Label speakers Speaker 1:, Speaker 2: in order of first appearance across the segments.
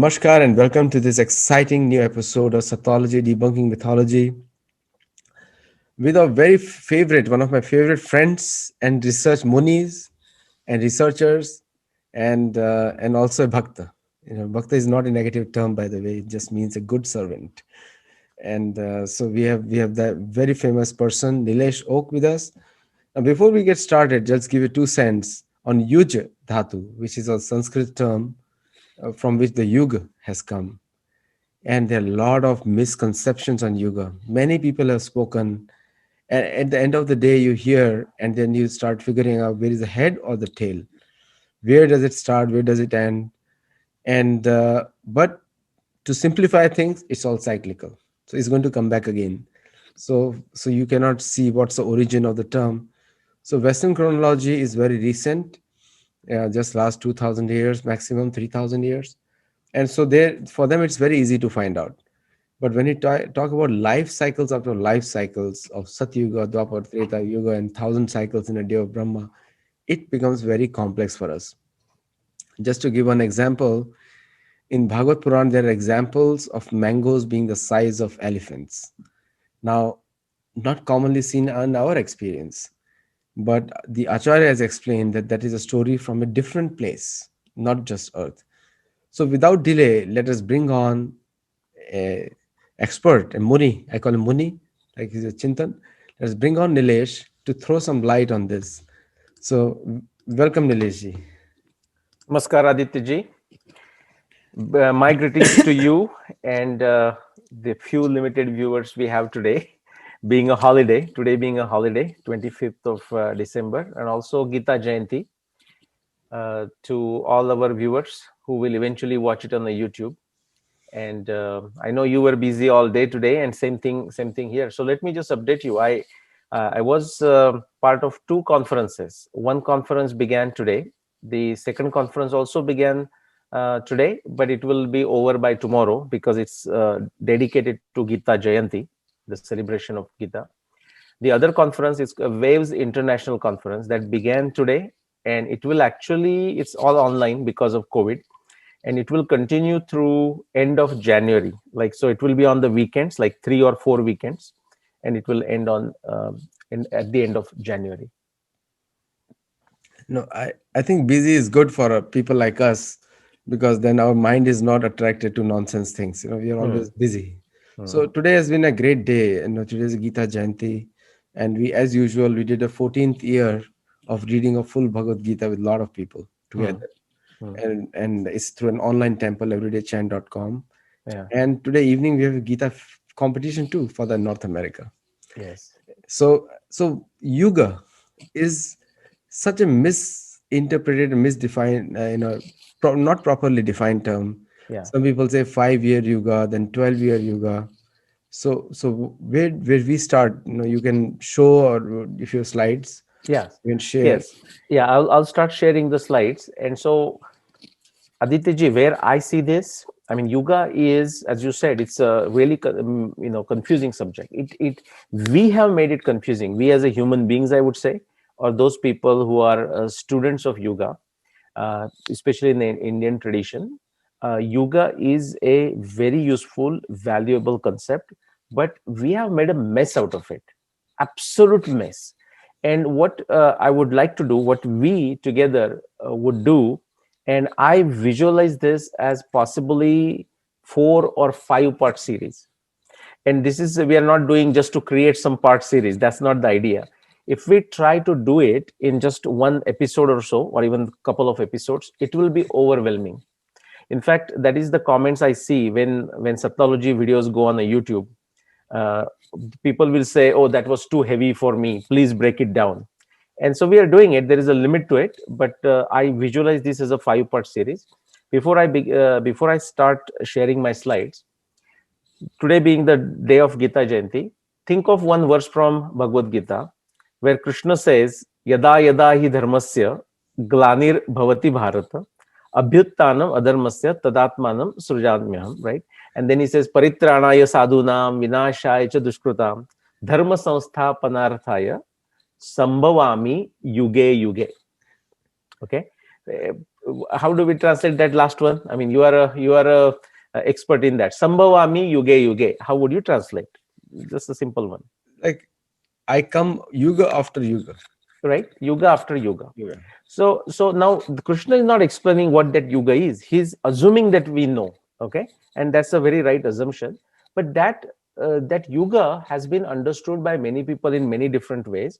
Speaker 1: Namaskar and welcome to this exciting new episode of Sattology Debunking Mythology with our one of my favorite friends and research munis and researchers and also a bhakta. Bhakta is not a negative term, by the way; it just means a good servant. And so we have that very famous person Nilesh Oak with us. Now, before we get started, just give you 2 cents on Yuj Dhatu, which is a Sanskrit term from which the Yuga has come. And there are a lot of misconceptions on yoga. Many people have spoken, and at the end of the day, you hear, and then you start figuring out where is the head or the tail. Where does it start? Where does it end? And but to simplify things, it's all cyclical. So it's going to come back again. So you cannot see what's the origin of the term. So Western chronology is very recent, just last 2,000 years, maximum 3,000 years, and so there for them it's very easy to find out. But when you talk about life cycles after life cycles of Satyuga, Dwapar, Treta Yuga, and 1,000 cycles in a day of Brahma, it becomes very complex for us. Just to give one example, in Bhagavad Puran, there are examples of mangoes being the size of elephants. Now, not commonly seen in our experience, but the Acharya has explained that that is a story from a different place, not just Earth. So, without delay, let us bring on a expert, a Muni. I call him Muni, like he's a Chintan. Let's bring on Nilesh to throw some light on this. So, welcome, Nilesh ji.
Speaker 2: Namaskar, Aditya ji. My greetings to you and the few limited viewers we have today, today being a holiday, 25th of December, and also Gita Jayanti to all our viewers who will eventually watch it on the YouTube. And I know you were busy all day today, and same thing here. So let me just update you. I was part of two conferences. One conference began today. The second conference also began today, but it will be over by tomorrow because it's dedicated to Gita Jayanti, the celebration of Gita. The other conference is a Waves International Conference that began today, and it's all online because of COVID, and it will continue through end of January. Like, so it will be on the weekends, like 3 or 4 weekends, and it will end at the end of January.
Speaker 1: No, I think busy is good for people like us because then our mind is not attracted to nonsense things. We are
Speaker 2: Hmm.
Speaker 1: always busy. So
Speaker 2: Hmm.
Speaker 1: today has been a great day. Today is Gita Jayanti, and as usual, we did a 14th year of reading a full Bhagavad Gita with a lot of people
Speaker 2: Hmm.
Speaker 1: together,
Speaker 2: Hmm.
Speaker 1: and it's through an online temple, everydaychant.com.
Speaker 2: Yeah.
Speaker 1: And today evening we have a Gita competition too for the North America.
Speaker 2: Yes.
Speaker 1: So Yuga is such a misinterpreted, misdefined, not properly defined term.
Speaker 2: Yeah.
Speaker 1: Some people say 5 year Yuga, then 12 year Yuga. So where we start, you can show, or if your slides
Speaker 2: Yes.
Speaker 1: you can share.
Speaker 2: Yes. Yeah. I'll start sharing the slides. And so, Aditya ji, where I see this, I mean, yoga is, as you said, it's a really confusing subject. We have made it confusing. We as a human beings, I would say, or those people who are students of yoga, especially in the Indian tradition. Yoga is a very useful, valuable concept, but we have made a mess out of it, absolute mess. And what I would like to do, what we together would do, and I visualize this as possibly 4 or 5 part series. And this is, we are not doing just to create some part series. That's not the idea. If we try to do it in just one episode or so, or even a couple of episodes, it will be overwhelming. In fact, that is the comments I see when Sattology videos go on the YouTube. uh, People will say, oh, that was too heavy for me, please break it down. And so we are doing it. There is a limit to it, but I visualize this as a 5 part series. Before I start sharing my slides, today being the day of Gita Jayanti, think of one verse from Bhagavad Gita where Krishna says, Yada yada hi dharmasya glanir bhavati bharata abhyuttanam adharmasya tadatmanam srujamyam, right? And then he says, Paritranaya sadhunam vinashaya cha dushkrutam dharma samsthapanarthaya sambhavami yuge yuge. Okay. how do we translate that last one? I mean, you are a expert in that. Sambhavami yuge yuge. How would you translate? Just a simple one,
Speaker 1: Like I come yuga after yuga.
Speaker 2: right? Yuga after yuga.
Speaker 1: Yuga.
Speaker 2: So now Krishna is not explaining what that yuga is. He's assuming that we know, okay, and that's a very right assumption. But that yuga has been understood by many people in many different ways,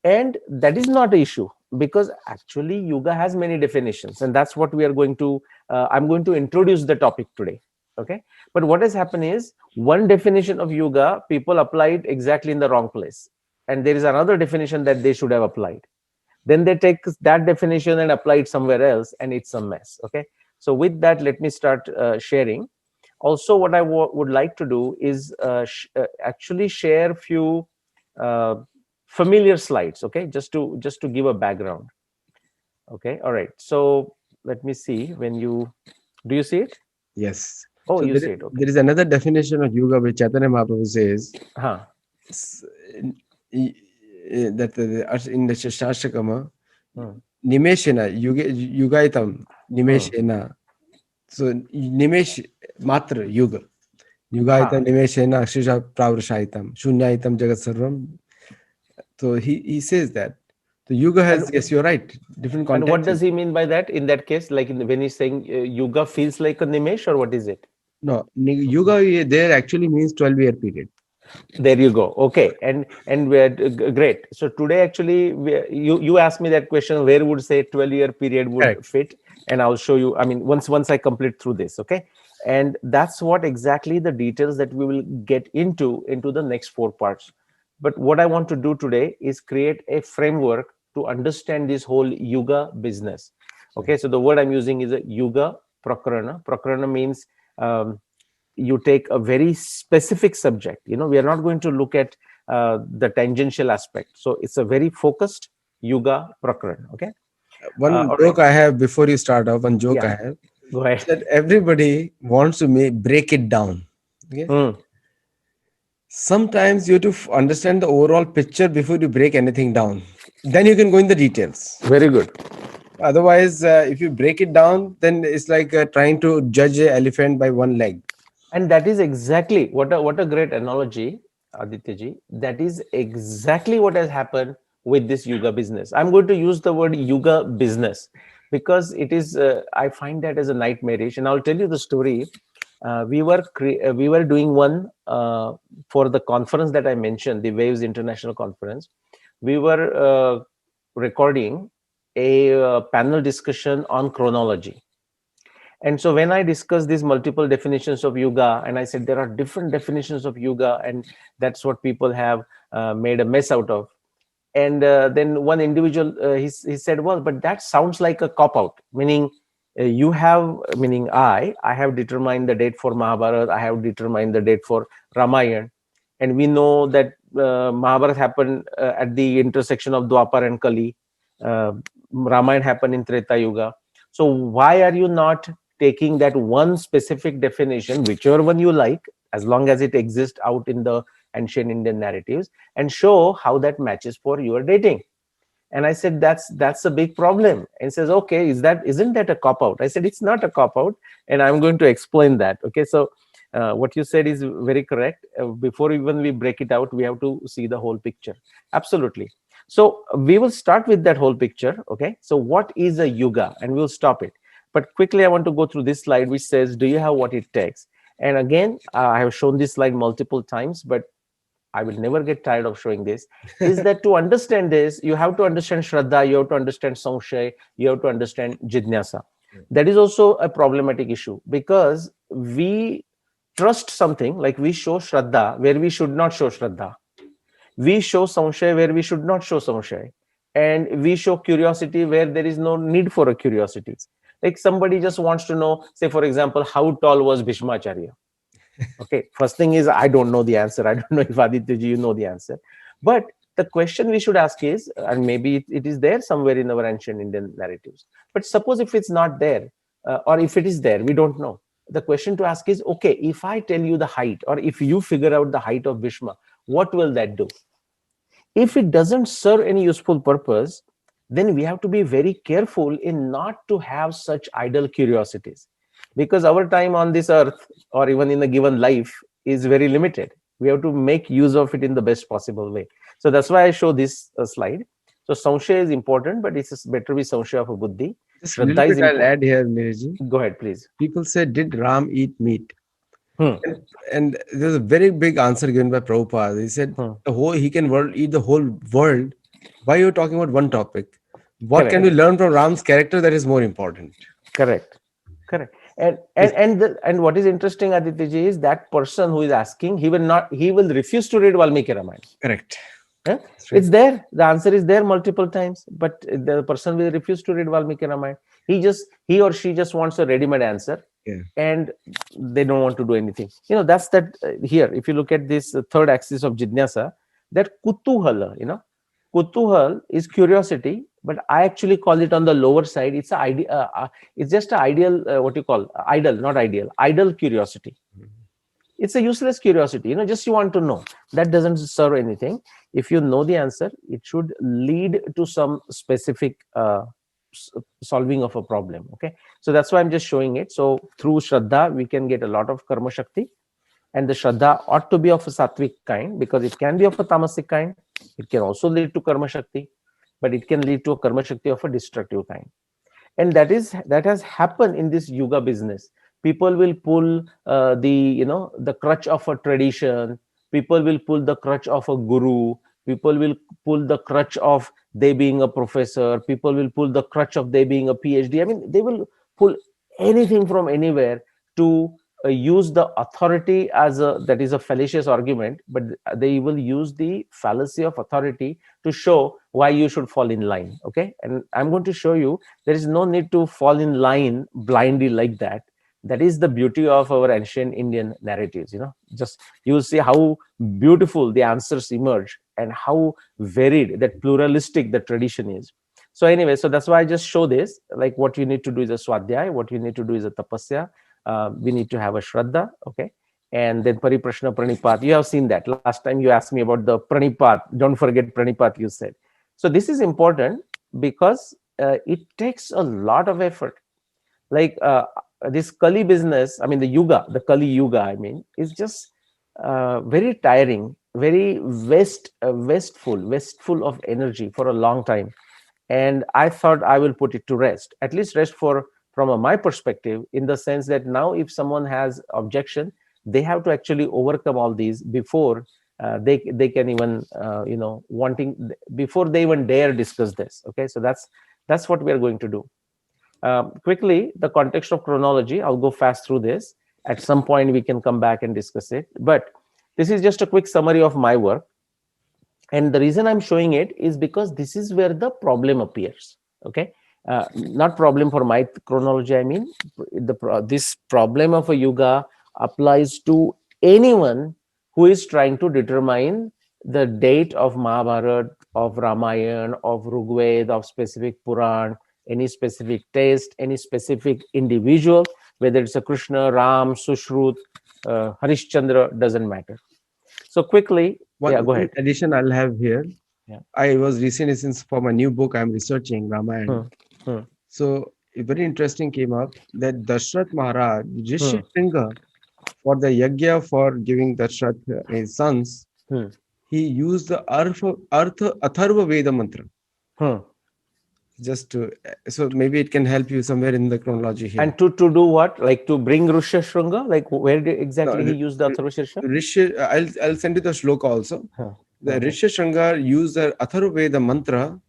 Speaker 2: and that is not an issue, because actually yuga has many definitions, and that's what we are going to. I'm going to introduce the topic today, okay. But what has happened is, one definition of yuga people applied exactly in the wrong place, and there is another definition that they should have applied. Then they take that definition and apply it somewhere else, and it's a mess, okay. So with that, let me start sharing. Also, what I would like to do is actually share few uh, familiar slides, okay, just to give a background. Okay, all right, so let me see. When you Do you see it?
Speaker 1: Yes.
Speaker 2: Oh,
Speaker 1: So
Speaker 2: you see it, okay.
Speaker 1: there is another definition of yuga which Chaitanya Mahaprabhu says
Speaker 2: Huh.
Speaker 1: s- i- that in the Shastakama,
Speaker 2: Hmm.
Speaker 1: Nimeshena, Yugaitam,
Speaker 2: Hmm.
Speaker 1: Nimeshena. So Nimesh Matra Yuga. Yugaitam
Speaker 2: Huh.
Speaker 1: Nimeshena Akshisha Pravrashaitam. Shunyaitam Jagat Sarvam. So he says that. So Yuga
Speaker 2: and
Speaker 1: has, yes, you're right, different
Speaker 2: and what
Speaker 1: contexts.
Speaker 2: does he mean by that, in that case, like when he's saying yuga feels like a nimesh, or what is it?
Speaker 1: No, Yuga there actually means 12-year period.
Speaker 2: There you go. Okay, and we're great. So today, actually, you asked me that question: where would say 12-year period would
Speaker 1: Correct.
Speaker 2: fit? And I'll show you. I mean, once I complete through this, okay. And that's what exactly the details that we will get into the next four parts. But what I want to do today is create a framework to understand this whole yuga business. Okay, so the word I'm using is a yuga prakarana. Prakarana means you take a very specific subject. We are not going to look at the tangential aspect, so it's a very focused yuga prakaran, okay.
Speaker 1: One
Speaker 2: All right,
Speaker 1: joke I have before you start off, one joke
Speaker 2: yeah,
Speaker 1: I have
Speaker 2: go
Speaker 1: is
Speaker 2: ahead.
Speaker 1: that everybody wants to break it down. Okay.
Speaker 2: Hmm.
Speaker 1: Sometimes you have to understand the overall picture before you break anything down. Then you can go in the details.
Speaker 2: Very good.
Speaker 1: Otherwise, if you break it down, then it's like trying to judge an elephant by one leg.
Speaker 2: And that is exactly what a great analogy, Aditya ji. That is exactly what has happened with this yuga business. I'm going to use the word yuga business because it is. I find that as a nightmarish, and I'll tell you the story. We were doing one for the conference that I mentioned, the Waves International Conference. We were recording a panel discussion on chronology. And so when I discussed these multiple definitions of yoga, and I said there are different definitions of yoga, and that's what people have made a mess out of. And then one individual, he said, well, but that sounds like a cop out, meaning you have, meaning I have determined the date for Mahabharata, I have determined the date for Ramayana, and we know that Mahabharata happened at the intersection of Dwapar and Kali. uh, Ramayana happened in Treta Yuga. So why are you not taking that one specific definition, whichever one you like, as long as it exists out in the ancient Indian narratives, and show how that matches for your dating? And I said, that's a big problem. And he says, okay, isn't that a cop out? I said, it's not a cop out, and I'm going to explain that. Okay, so what you said is very correct. Before even we break it out, we have to see the whole picture. Absolutely. So we will start with that whole picture. Okay, so what is a yuga, and we'll stop it. But quickly, I want to go through this slide, which says, do you have what it takes? And again, I have shown this slide multiple times, but I will never get tired of showing this, is that to understand this, you have to understand shraddha, you have to understand samshay, you have to understand jidnyasa. That is also a problematic issue, because we trust something, like we show shraddha where we should not show shraddha. We show samshay where we should not show samshay. And we show curiosity where there is no need for a curiosity. Like somebody just wants to know, say, for example, how tall was Bhishmacharya? Okay, first thing is, I don't know the answer. I don't know if Aditya ji, you know the answer. But the question we should ask is, and maybe it is there somewhere in our ancient Indian narratives, but suppose if it's not there, or if it is there, we don't know. The question to ask is, okay, if I tell you the height, or if you figure out the height of Bhishma, what will that do? If it doesn't serve any useful purpose, then we have to be very careful in not to have such idle curiosities, because our time on this earth or even in a given life is very limited. We have to make use of it in the best possible way. So that's why I show this slide. So samshaya is important, but it's better be samshaya of a buddhi.
Speaker 1: Just a little
Speaker 2: Shraddha is
Speaker 1: bit I'll
Speaker 2: important.
Speaker 1: add here, Neeraj.
Speaker 2: Go ahead, please.
Speaker 1: People say, did Ram eat meat?
Speaker 2: Hmm.
Speaker 1: And there's a very big answer given by Prabhupada. He said,
Speaker 2: Hmm.
Speaker 1: he can eat the whole world. Why are you talking about one topic? What can we
Speaker 2: Correct.
Speaker 1: learn from Ram's character that is more important?
Speaker 2: Correct. Correct. And
Speaker 1: Yes,
Speaker 2: and what is interesting, Aditya ji, is that person who is asking, he will refuse to read Valmiki Ramayana.
Speaker 1: correct.
Speaker 2: Huh?
Speaker 1: That's right.
Speaker 2: It's there. The answer is there multiple times, but the person will refuse to read Valmiki Ramayana. He or she just wants a ready-made answer,
Speaker 1: Yeah.
Speaker 2: and they don't want to do anything. That's that here. If you look at this third axis of Jidnyasa, that kutuhala, kutuhal is curiosity, but I actually call it on the lower side. It's a idea. It's just an ideal. What you call idle, not ideal. Idle curiosity. It's a useless curiosity, just you want to know. That doesn't serve anything. If you know the answer, it should lead to some specific solving of a problem. Okay, so that's why I'm just showing it. So through shraddha we can get a lot of karma shakti, and the shraddha ought to be of a sattvic kind, because it can be of a tamasic kind. It can also lead to karma shakti, but it can lead to a karma shakti of a destructive kind. And that has happened in this yuga business. People will pull the crutch of a tradition. People will pull the crutch of a guru. People will pull the crutch of they being a professor. People will pull the crutch of they being a PhD. I mean, they will pull anything from anywhere to use the authority as a that is a fallacious argument, but they will use the fallacy of authority to show why you should fall in line. Okay, and I'm going to show you there is no need to fall in line blindly like that. That is the beauty of our ancient Indian narratives. Just you will see how beautiful the answers emerge and how varied, that pluralistic the tradition is. So anyway, so that's why I just show this. Like, what you need to do is a swadhyay, what you need to do is a tapasya. We need to have a shraddha. Okay, and then pariprashna pranipat. You have seen that last time you asked me about the pranipat. Don't forget pranipat, you said. So this is important because it takes a lot of effort. Like this Kali business, I mean the Kali Yuga, I mean, is just very tiring, very wasteful of energy for a long time. And I thought I will put it to rest, at least rest from my perspective, in the sense that now if someone has objection, they have to actually overcome all these before they can even wanting before they even dare discuss this. Okay, so that's what we are going to do. Quickly, the context of chronology, I'll go fast through this. At some point we can come back and discuss it, but this is just a quick summary of my work. And the reason I'm showing it is because this is where the problem appears. Okay, not problem for my chronology, I mean this problem of a yuga applies to anyone who is trying to determine the date of Mahabharata, of Ramayana, of Rigveda, of specific Puran, any specific text, any specific individual, whether it's a Krishna, Ram, Sushrut, Harishchandra, doesn't matter. So quickly, yeah, go
Speaker 1: One
Speaker 2: ahead.
Speaker 1: addition I'll have here.
Speaker 2: Yeah.
Speaker 1: I was recently, since for my new book, I'm researching Ramayana.
Speaker 2: Hmm. Hmm.
Speaker 1: So it very interesting came up that Dashrath Maharaj,
Speaker 2: Hmm.
Speaker 1: Rishi Shringa, for the yagya for giving Dashrath his sons,
Speaker 2: Hmm.
Speaker 1: he used the Atharva Veda mantra.
Speaker 2: Hmm.
Speaker 1: Just to, so maybe it can help you somewhere in the chronology here.
Speaker 2: And to do what? Like to bring Rusha Shrunga? Like where did
Speaker 1: No,
Speaker 2: exactly he used the Atharva Shirsha?
Speaker 1: I'll send you the shloka also.
Speaker 2: Huh.
Speaker 1: The Rishi Shringa used the Atharva Veda mantra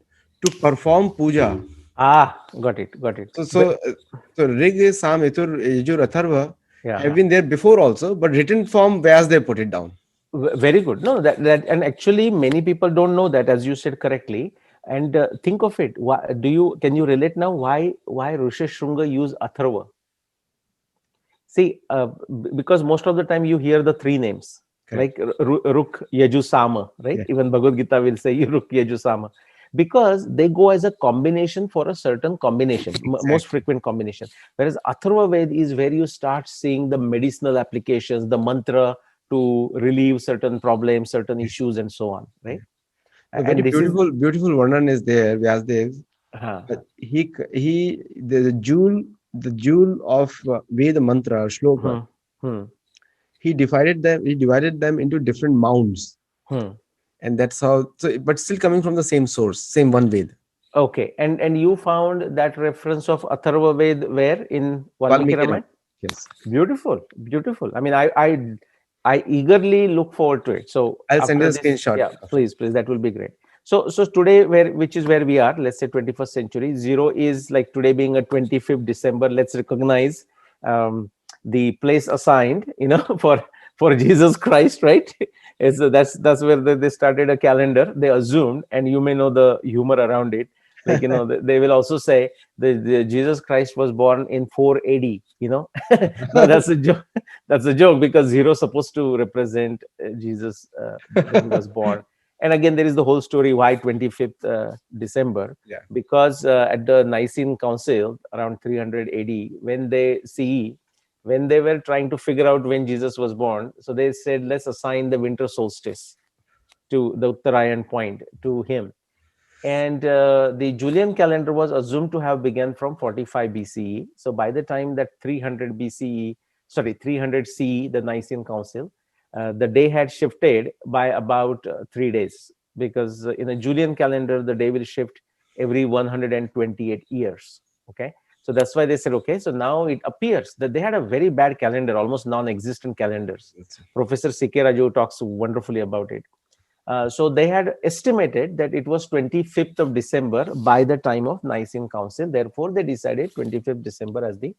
Speaker 1: to perform puja.
Speaker 2: Ah, got it, got it.
Speaker 1: So, so, uh, so Rig, Sam, Yatur, Yajur, Atharva
Speaker 2: Yeah,
Speaker 1: have been there before also, but written form as they put it down.
Speaker 2: very good. No, that and actually many people don't know that, as you said correctly. And think of it. Why can you relate now? Why Risha Shrunga use Atharva? See, because most of the time you hear the three names,
Speaker 1: Correct.
Speaker 2: like Ruk, Yaju, Sama, right?
Speaker 1: Yeah.
Speaker 2: Even Bhagavad Gita will say Ruk, Yaju, Sama, because they go as a combination for a certain combination, most
Speaker 1: Exactly.
Speaker 2: frequent combination. Whereas Atharva Ved is where you start seeing the medicinal applications, the mantra to relieve certain problems, certain
Speaker 1: Yes.
Speaker 2: issues, and so on,
Speaker 1: Yeah.
Speaker 2: right?
Speaker 1: A very
Speaker 2: And this is
Speaker 1: beautiful Varnan is there, Vyasdev.
Speaker 2: Uh-huh.
Speaker 1: The jewel of Veda mantra or shloka.
Speaker 2: Hmm. Hmm.
Speaker 1: He divided them into different mounds,
Speaker 2: Hmm.
Speaker 1: and that's how. So, but still coming from the same source, same one Ved,
Speaker 2: Okay, and you found that reference of Atharva Ved where in Valmiki
Speaker 1: Valmiki Ramayana.
Speaker 2: Ramayana?
Speaker 1: Yes,
Speaker 2: Beautiful, beautiful. I mean, I eagerly look forward to it. So
Speaker 1: I'll send you
Speaker 2: after
Speaker 1: a
Speaker 2: this,
Speaker 1: screenshot
Speaker 2: yeah,
Speaker 1: after
Speaker 2: please, please, that will be great. So today, which is where we are, let's say 21st century. Zero is like today being a 25th December. Let's recognize um, the place assigned, for Jesus Christ, right? That's where they started a calendar. They assumed, and you may know the humor around it. Like they will also say the Jesus Christ was born in 4 AD. No,
Speaker 1: this.
Speaker 2: that's a joke. That's a joke because zero is supposed to represent Jesus when he was born. And again, there is the whole story why 25th December,
Speaker 1: Yeah.
Speaker 2: because at the Nicene Council around 300 AD, when they were trying to figure out when Jesus was born, so they said, let's assign the winter solstice to the Uttarayan point to him. And the Julian calendar was assumed to have begun from 45 BCE. So by the time that 300 BCE, sorry, 300 CE, the Nicene Council, the day had shifted by about 3 days, because in a Julian calendar, the day will shift every 128 years. Okay. So that's why they said, okay, so now it appears that they had a very bad calendar, almost non existent calendars.
Speaker 1: That's
Speaker 2: Professor Sikeraju talks wonderfully about it. So they had estimated that it was 25th of December by the time of Nicene Council. Therefore, they decided 25th December as the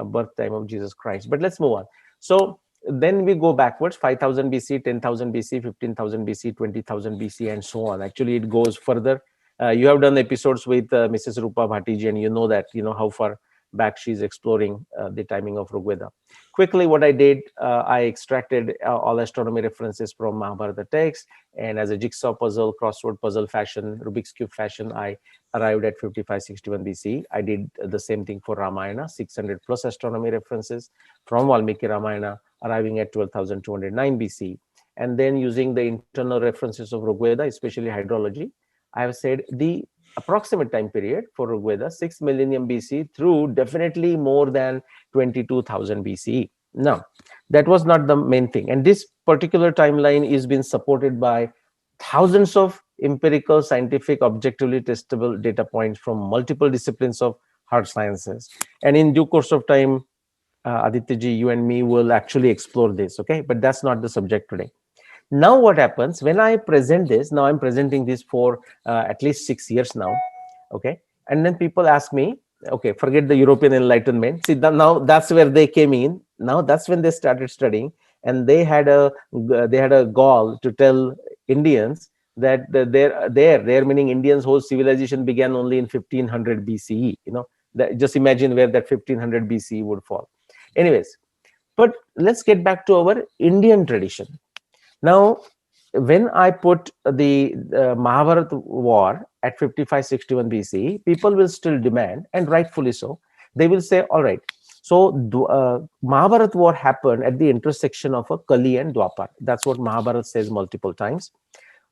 Speaker 2: birth time of Jesus Christ. But let's move on. So then we go backwards: 5000 BC, 10,000 BC, 15,000 BC, 20,000 BC, and so on. Actually, it goes further. You have done episodes with Mrs. Rupa Bhattiji, and you know that, how far back she's exploring the timing of Rigveda. Quickly, what I did, I extracted all astronomy references from Mahabharata text, and as a jigsaw puzzle, crossword puzzle fashion, Rubik's Cube fashion, I arrived at 5561 BC. I did the same thing for Ramayana, 600 plus astronomy references from Valmiki Ramayana, arriving at 12,209 BC. And then using the internal references of Rigveda, especially hydrology, I have said the approximate time period for Rigveda, 6 millennium BC through definitely more than 22,000 BCE. Now, that was not the main thing. And this particular timeline is being supported by thousands of empirical, scientific, objectively testable data points from multiple disciplines of hard sciences. And in due course of time, Aditya you and me will actually explore this, okay? But that's not the subject today. Now, what happens when I present this? Now, I'm presenting this for at least 6 years now, okay? And then people ask me, okay, forget the European Enlightenment. See, now that's where they came in. Now that's when they started studying, and they had a gall to tell Indians that there meaning Indians' whole civilization began only in 1500 BCE. Just imagine where that 1500 BCE would fall. Anyways, but let's get back to our Indian tradition. Now, when I put the Mahabharata war at 5561 BC, people will still demand, and rightfully so. They will say, all right, so Mahabharata war happened at the intersection of a Kali and Dwapar. That's what Mahabharata says multiple times.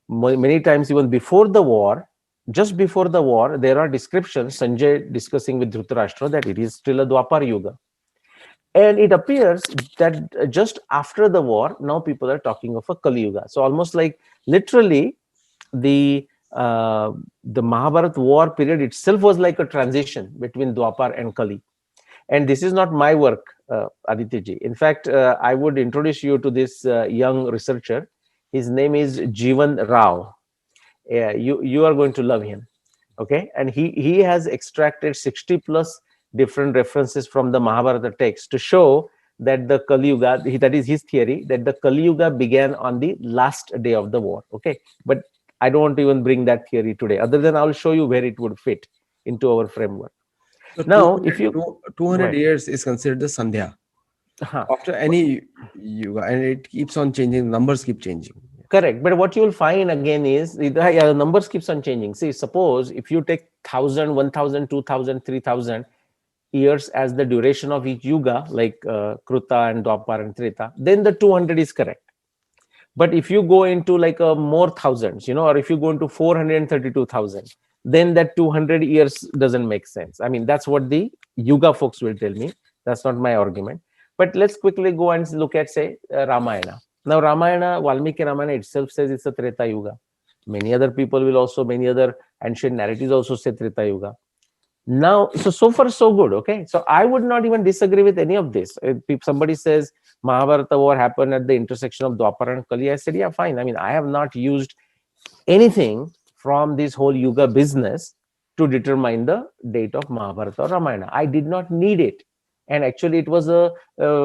Speaker 2: Many times, even before the war, just before the war, there are descriptions, Sanjay discussing with Dhritarashtra, that it is still a Dwapar Yuga. And it appears that just after the war, now people are talking of a Kali Yuga. So almost like literally the the Mahabharata war period itself was like a transition between Dwapar and Kali. And this is not my work, Aditya ji. In fact, I would introduce you to this young researcher. His name is Jeevan Rao. Yeah, you are going to love him. Okay, and he has extracted 60 plus different references from the Mahabharata text to show that the Kali Yuga, that is his theory, that the Kali Yuga began on the last day of the war. Okay, but I don't want to even bring that theory today, other than I'll show you where it would fit into our framework.
Speaker 1: So
Speaker 2: Now, if you
Speaker 1: 200
Speaker 2: right.
Speaker 1: years is considered the Sandhya.
Speaker 2: Uh-huh.
Speaker 1: After any Yuga, and it keeps on changing, numbers keep changing.
Speaker 2: Correct, but what you will find again is the numbers keeps on changing. See, suppose if you take 1000, 1000, 2000, 3000 years as the duration of each yuga, like Kruta and Dwapar and Treta, then the 200 is correct. But if you go into like more thousands, or if you go into 432,000, then that 200 years doesn't make sense. I mean, that's what the Yuga folks will tell me. That's not my argument. But let's quickly go and look at, say, Ramayana. Now, Ramayana, Valmiki Ramayana itself says it's a Treta Yuga. Many other people will also, many other ancient narratives also say Treta Yuga. Now, so far so good. Okay, so I would not even disagree with any of this. If somebody says Mahabharata war happened at the intersection of Dwapara and Kali, I said, yeah, fine. I mean, I have not used anything from this whole Yuga business to determine the date of Mahabharata or Ramayana. I did not need it, and actually it was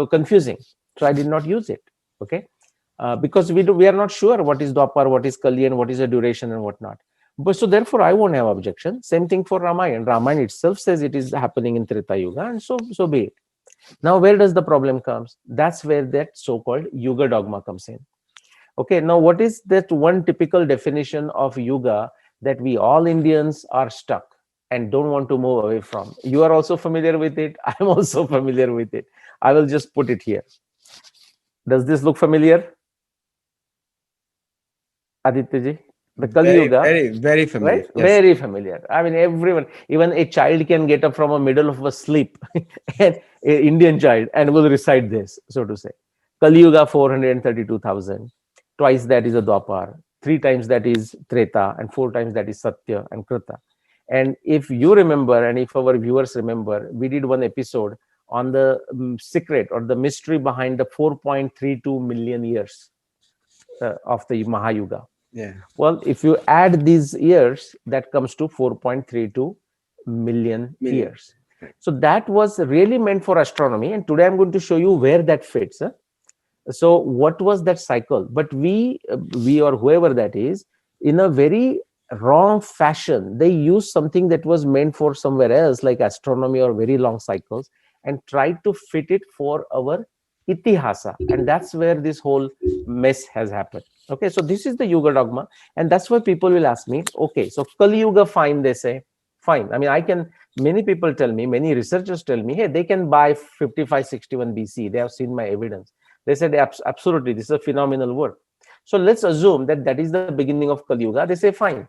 Speaker 2: confusing, so I did not use it. Okay, because we are not sure what is Dwapar, what is Kali, and what is the duration and whatnot. But so therefore, I won't have objection. Same thing for Ramayana. Ramayana itself says it is happening in Treta Yuga, and so be it. Now, where does the problem comes? That's where that so-called Yuga dogma comes in. Okay, now what is that one typical definition of Yuga that we all Indians are stuck and don't want to move away from? You are also familiar with it. I'm also familiar with it. I will just put it here. Does this look familiar, Aditya? The Kali
Speaker 1: Very,
Speaker 2: Yuga,
Speaker 1: very, very
Speaker 2: right?
Speaker 1: familiar. Yes.
Speaker 2: Very familiar. I mean, everyone, even a child can get up from a middle of a sleep, and an Indian child, and will recite this, so to say. Kali Yuga 432,000. Twice that is a Dwapar. Three times that is Treta, and four times that is Satya and Krita. And if you remember, and if our viewers remember, we did one episode on the secret or the mystery behind the 4.32 million years of the Mahayuga.
Speaker 1: Yeah.
Speaker 2: Well, if you add these years, that comes to 4.32 million
Speaker 1: Million.
Speaker 2: years. So that was really meant for astronomy. And today I'm going to show you where that fits. So what was that cycle? But we or whoever that is, in a very wrong fashion, they used something that was meant for somewhere else, like astronomy or very long cycles, and tried to fit it for our itihasa. And that's where this whole mess has happened. Okay, so this is the Yuga dogma. And that's why people will ask me, okay, so Kali Yuga, fine, they say. Fine. I mean, many people tell me, many researchers tell me, hey, they can buy 5561 BC. They have seen my evidence. They said, absolutely, this is a phenomenal work. So let's assume that that is the beginning of Kali Yuga. They say, fine.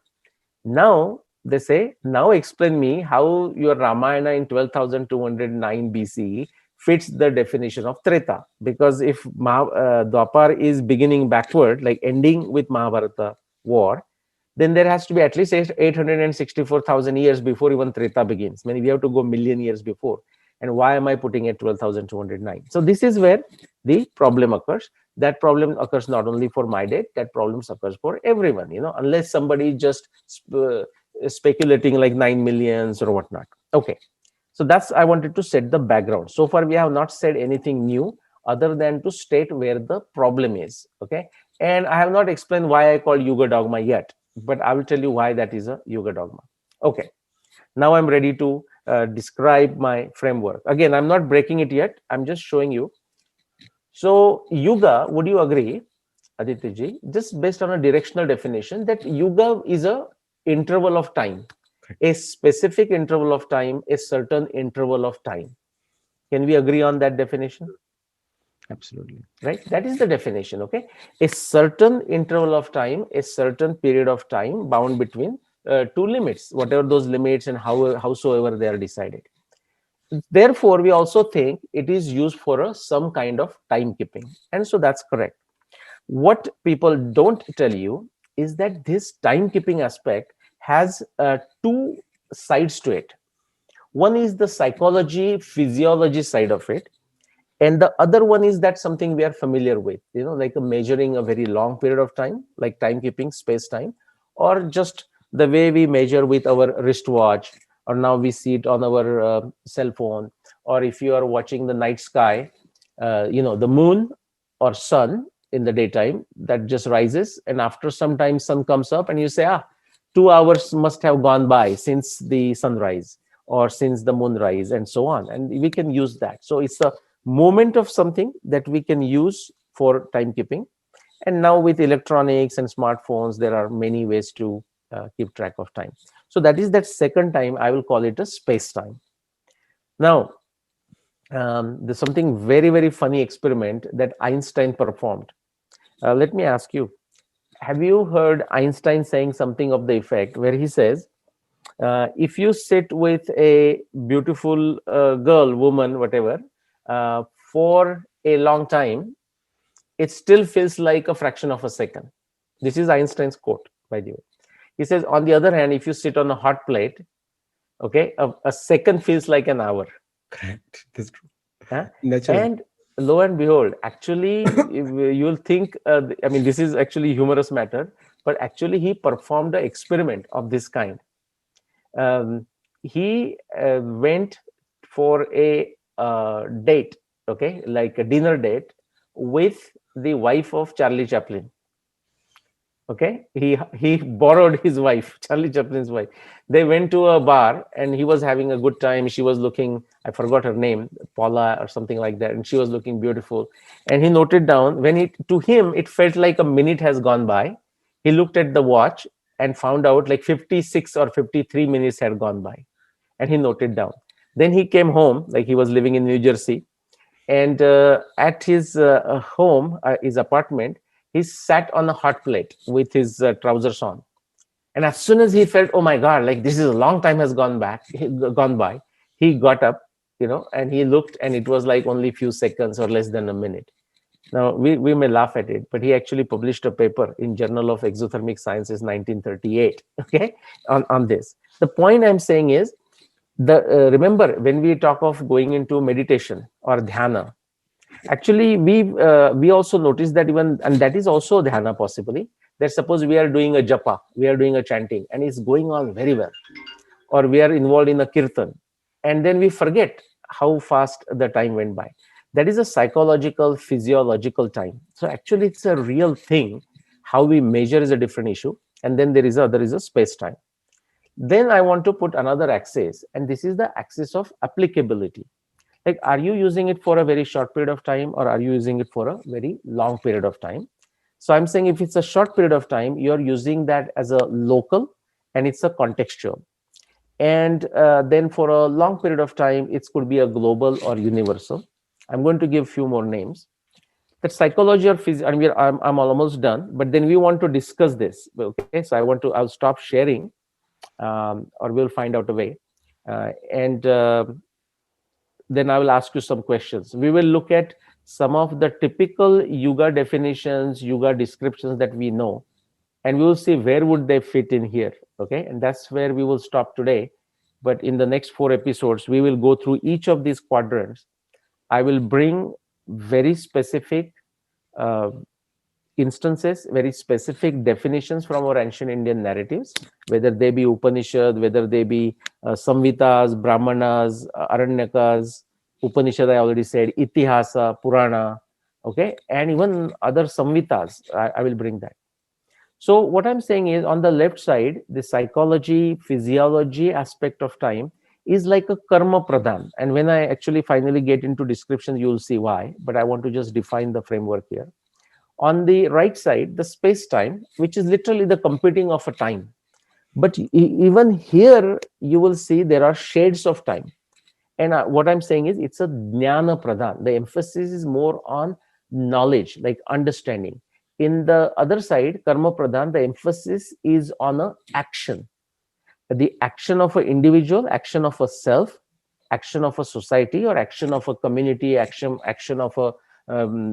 Speaker 2: Now, they say, now explain me how your Ramayana in 12,209 BC fits the definition of Treta. Because if Dwapar is beginning backward, like ending with Mahabharata war, then there has to be at least 864,000 years before even Treta begins. I mean, we have to go million years before. And why am I putting it 12,209? So this is where the problem occurs. That problem occurs not only for my date, that problem occurs for everyone, unless somebody just speculating like 9 millions or whatnot. Okay. So that's, I wanted to set the background. So far, we have not said anything new other than to state where the problem is. Okay. And I have not explained why I call Yuga dogma yet, but I will tell you why that is a Yuga dogma. Okay. Now I'm ready to describe my framework. Again, I'm not breaking it yet. I'm just showing you. So Yuga, would you agree, Aditya ji, just based on a directional definition, that Yuga is a interval of time, a specific interval of time, a certain interval of time. Can we agree on that definition?
Speaker 1: Absolutely.
Speaker 2: Right? That is the definition. Okay. A certain interval of time, a certain period of time bound between two limits, whatever those limits and howsoever they are decided. Therefore, we also think it is used for some kind of timekeeping. And so that's correct. What people don't tell you is that this timekeeping aspect has two sides to it. One is the psychology, physiology side of it. And the other one is that something we are familiar with, like measuring a very long period of time, like timekeeping, space time, or just the way we measure with our wristwatch, or now we see it on our cell phone, or if you are watching the night sky, the moon or sun in the daytime that just rises, and after some time sun comes up and you say, 2 hours must have gone by since the sunrise or since the moonrise, and so on, and we can use that. So it's a moment of something that we can use for timekeeping. And now with electronics and smartphones, there are many ways to keep track of time. So that is that second time. I will call it a space time. Now, there's something very, very funny experiment that Einstein performed. Let me ask you, have you heard Einstein saying something of the effect where he says, If you sit with a beautiful girl, woman, whatever, uh, for a long time, it still feels like a fraction of a second. This is Einstein's quote, by the way. He says, on the other hand, if you sit on a hot plate, okay, a second feels like an hour.
Speaker 1: Correct. That's true.
Speaker 2: Huh?
Speaker 1: Natural.
Speaker 2: And lo and behold, actually, you'll think, I mean, this is actually humorous matter, but actually, he performed an experiment of this kind. Um, he went for a date, okay, like a dinner date with the wife of Charlie Chaplin. Okay, he borrowed his wife, Charlie Chaplin's wife. They went to a bar and he was having a good time. She was looking, I forgot her name, Paula or something like that, and she was looking beautiful. And he noted down, when it to him it felt like a minute has gone by. He looked at the watch and found out like 56 or 53 minutes had gone by, and he noted down. Then he came home, like he was living in New Jersey, and at his home, his apartment, he sat on a hot plate with his trousers on. And as soon as he felt, oh my God, like this is a long time has gone by, he got up, and he looked, and it was like only few seconds or less than a minute. Now we may laugh at it, but he actually published a paper in Journal of Exothermic Sciences 1938, okay, on this. The point I'm saying is, remember when we talk of going into meditation or dhyana, actually we also notice that, even, and that is also dhyana possibly, that suppose we are doing a japa, we are doing a chanting, and it's going on very well, or we are involved in a kirtan, and then we forget how fast the time went by. That is a psychological, physiological time. So actually it's a real thing. How we measure is a different issue. And then there is a space time. Then I want to put another axis, and this is the axis of applicability. Like, are you using it for a very short period of time, or are you using it for a very long period of time? So I'm saying, if it's a short period of time, you're using that as a local, and it's a contextual. And then for a long period of time, it could be a global or universal. I'm going to give few more names. That psychology or physics, and I'm almost done, but then we want to discuss this. Okay, so I'll stop sharing, or we'll find out a way. And then I will ask you some questions. We will look at some of the typical Yuga definitions, Yuga descriptions that we know, and we will see where would they fit in here. Okay, and that's where we will stop today. But in the next 4 episodes, we will go through each of these quadrants. I will bring very specific uh, instances, very specific definitions from our ancient Indian narratives, whether they be Upanishad, whether they be Samhitas, Brahmanas, Aranyakas, Upanishad, I already said, Itihasa, Purana, okay, and even other Samhitas. I will bring that. So what I'm saying is, on the left side, the psychology, physiology aspect of time is like a karma pradhan. And when I actually finally get into description, you'll see why. But I want to just define the framework here. On the right side, the space time, which is literally the computing of a time. But even here, you will see there are shades of time. And what I'm saying is, it's a jnana pradhan. The emphasis is more on knowledge, like understanding. In the other side, karma pradhan, the emphasis is on a action. The action of an individual, action of a self, action of a society, or action of a community, action of a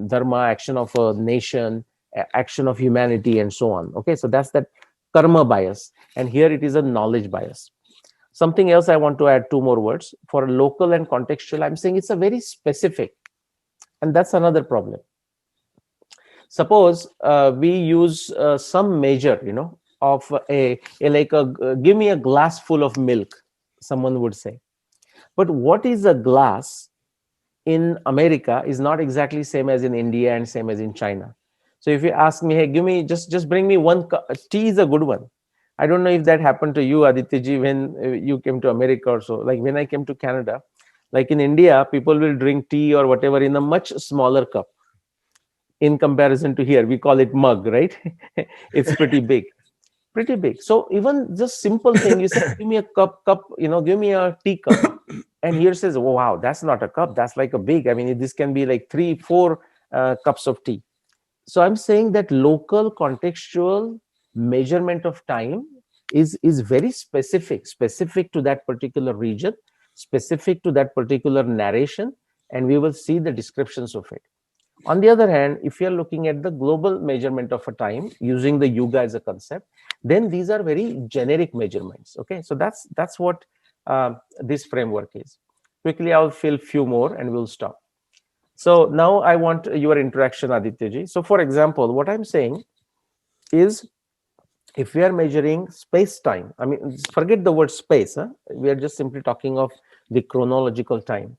Speaker 2: dharma, action of a nation, action of humanity, and so on. Okay, so that's that karma bias. And here it is a knowledge bias. Something else I want to add, two more words. For local and contextual, I'm saying it's a very specific, and that's another problem. Suppose we use some measure, of give me a glass full of milk, someone would say. But what is a glass in America is not exactly same as in India and same as in China. So if you ask me, hey, give me just bring me one cup. Tea is a good one. I don't know if that happened to you, Aditya when you came to America or so. Like when I came to Canada, like in India, people will drink tea or whatever in a much smaller cup in comparison to here. We call it mug, right? It's pretty big. So even just simple thing, you say, give me a cup, give me a teacup. And here says, oh, wow, that's not a cup. That's like a big, I mean, this can be like 3-4 cups of tea. So I'm saying that local contextual measurement of time is very specific to that particular region, specific to that particular narration, and we will see the descriptions of it. On the other hand, if you're looking at the global measurement of a time using the yuga as a concept, then these are very generic measurements. Okay, so that's what this framework is. Quickly, I'll fill few more and we'll stop. So now I want your interaction, Aditya ji. So for example, what I'm saying is, if we are measuring space time, I mean, forget the word space, huh? We are just simply talking of the chronological time,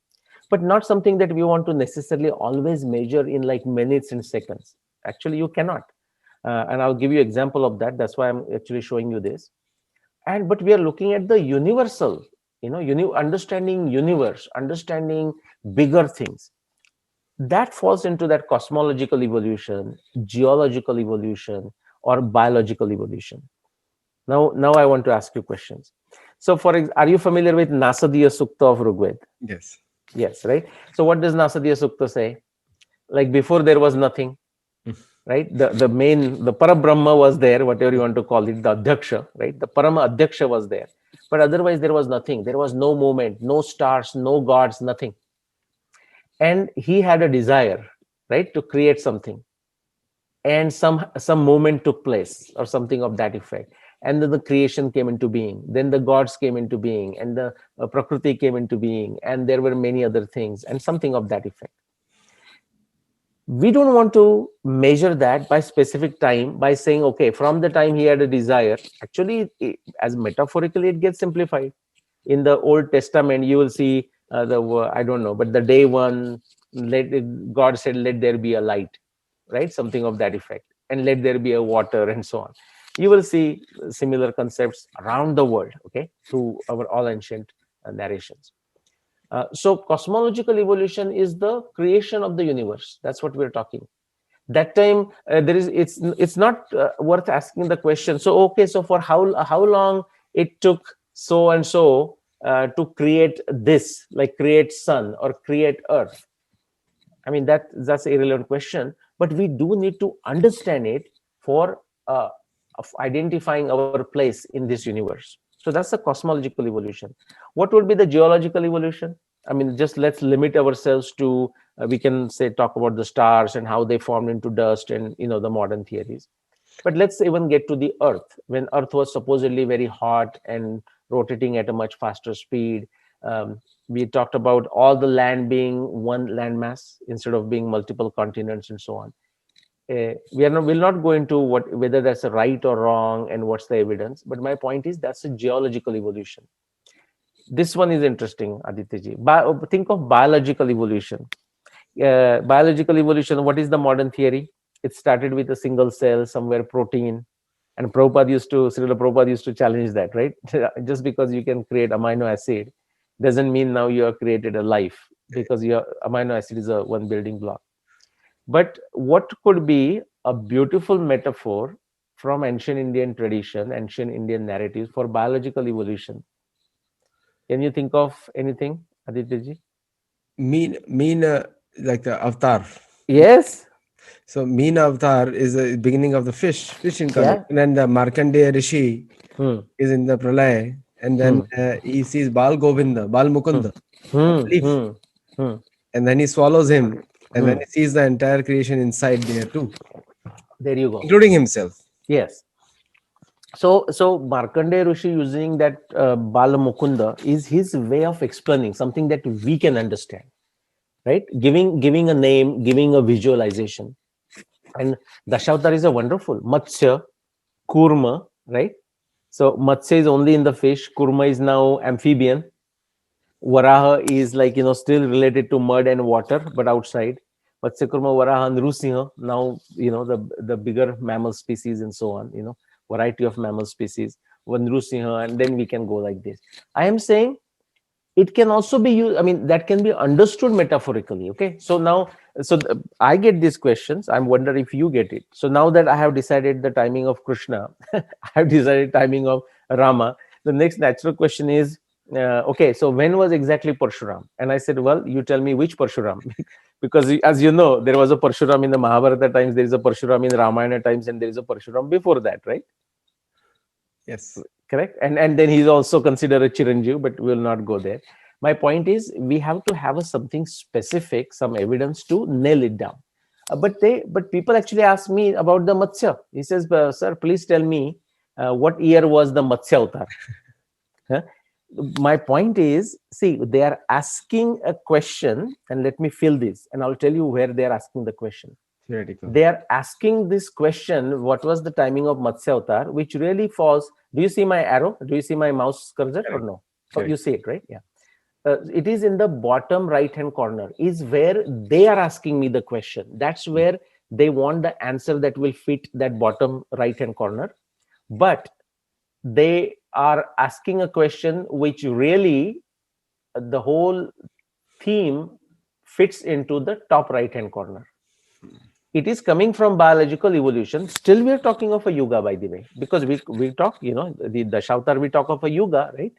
Speaker 2: but not something that we want to necessarily always measure in like minutes and seconds. Actually, you cannot. And I'll give you example of that. That's why I'm actually showing you this. And but we are looking at the universal, understanding universe, understanding bigger things. That falls into that cosmological evolution, geological evolution, or biological evolution. Now I want to ask you questions. So, are you familiar with Nasadiya Sukta of Rigveda?
Speaker 1: Yes.
Speaker 2: Yes, right. So, what does Nasadiya Sukta say? Like before there was nothing, right? The Parabrahma was there, whatever you want to call it, the Adhyaksha, right? The Parama Adhyaksha was there, but otherwise there was nothing. There was no movement, no stars, no gods, nothing. And he had a desire, right, to create something, and some movement took place or something of that effect, and then the creation came into being, then the gods came into being, and the prakriti came into being, and there were many other things and something of that effect. We don't want to measure that by specific time by saying, okay, from the time he had a desire. Actually, as metaphorically it gets simplified. In the Old Testament you will see I don't know, but the day one, God said, let there be a light, right? Something of that effect, and let there be a water, and so on. You will see similar concepts around the world, okay, through our all ancient narrations. So cosmological evolution is the creation of the universe. That's what we're talking. That time there is it's not worth asking the question, so okay, so for how long it took so and so to create this, like create sun or create earth. I mean, that's an irrelevant question, but we do need to understand it for of identifying our place in this universe. So that's the cosmological evolution. What would be the geological evolution? I mean, just let's limit ourselves to we can say talk about the stars and how they formed into dust and the modern theories. But let's even get to the Earth. When Earth was supposedly very hot and rotating at a much faster speed, we talked about all the land being one landmass instead of being multiple continents and so on. Will not go into whether that's a right or wrong and what's the evidence. But my point is that's a geological evolution. This one is interesting, Aditya. Think of biological evolution. Biological evolution, what is the modern theory? It started with a single cell, somewhere protein. And Srila Prabhupada used to challenge that, right? Just because you can create amino acid doesn't mean now you have created a life, because your amino acid is a one building block. But what could be a beautiful metaphor from ancient Indian tradition, ancient Indian narratives for biological evolution? Can you think of anything, Aditya?
Speaker 1: Mean like the avatar.
Speaker 2: Yes.
Speaker 1: So mean avatar is the beginning of the fish
Speaker 2: Yeah.
Speaker 1: incarnation, and the Markandeya Rishi
Speaker 2: Hmm.
Speaker 1: is in the pralaya, and then
Speaker 2: Hmm.
Speaker 1: he sees Bal Govinda, Bal
Speaker 2: Hmm.
Speaker 1: Mukunda, a
Speaker 2: Hmm.
Speaker 1: leaf,
Speaker 2: Hmm. Hmm.
Speaker 1: and then he swallows him, and then
Speaker 2: Hmm.
Speaker 1: he sees the entire creation inside there too,
Speaker 2: There you go.
Speaker 1: including himself.
Speaker 2: Yes. So Markandeya Rishi using that Bala Mukunda is his way of explaining something that we can understand, right? Giving a name, giving a visualization. And Dashavatar is a wonderful Matsya, Kurma, right? So Matsya is only in the fish, Kurma is now amphibian, Varaha is like still related to mud and water, but outside. Matsya, Kurma, Varaha, and Nrusimha, now the bigger mammal species and so on, variety of mammal species, one Nrusimha, and then we can go like this. I am saying it can also be used, I mean, that can be understood metaphorically. Okay, so now I get these questions, I wonder if you get it. So now that I have decided the timing of Krishna, I have decided timing of Rama, the next natural question is, okay, so when was exactly Parshuram? And I said, well, you tell me which Parshuram. Because as you know, there was a Parshuram in the Mahabharata times, there is a Parshuram in Ramayana times, and there is a Parshuram before that, right?
Speaker 1: Yes.
Speaker 2: correct, and then he's also considered a chiranjeev, but we'll not go there. My point is we have to have a something specific, some evidence to nail it down. But people actually ask me about the matsya. He says, sir, please tell me what year was the matsya avatar. Huh? My point is, see, they are asking a question, and let me fill this, and I'll tell you where they are asking the question.
Speaker 1: Theoretical.
Speaker 2: They are asking this question, what was the timing of Matsya Avatar, which really falls. Do you see my arrow? Do you see my mouse cursor or
Speaker 1: Correct.
Speaker 2: no? Oh,
Speaker 1: Correct.
Speaker 2: you see it, right? Yeah. It is in the bottom right hand corner, is where they are asking me the question. That's where they want the answer that will fit that bottom right hand corner. But they are asking a question which really the whole theme fits into the top right hand corner. It is coming from biological evolution. Still we are talking of a yuga, by the way, because we talk, the Shautar, we talk of a yuga, right?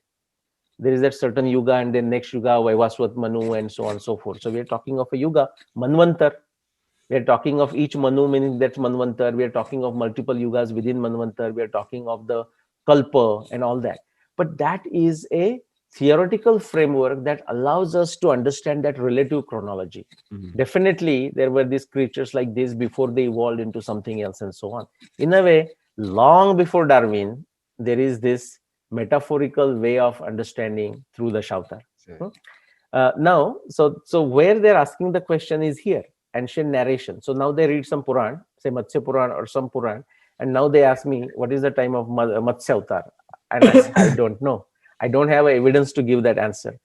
Speaker 2: There is that certain yuga, and then next yuga, Vaivaswat Manu, and so on and so forth. So we are talking of a yuga, Manvantar. We are talking of each Manu, meaning that's Manvantar. We are talking of multiple yugas within Manvantar. We are talking of the Kalpa and all that. But that is a theoretical framework that allows us to understand that relative chronology.
Speaker 1: Mhm.
Speaker 2: Definitely, there were these creatures like this before they evolved into something else and so on. In a way, long before Darwin, there is this metaphorical way of understanding through the Shautar.
Speaker 1: So,
Speaker 2: Now, so where they're asking the question is here, ancient narration. So now they read some Puran, say Matsya Puran or some Puran, and now they ask me, what is the time of Matsya Avatar? And I say, I don't know. I don't have evidence to give that answer.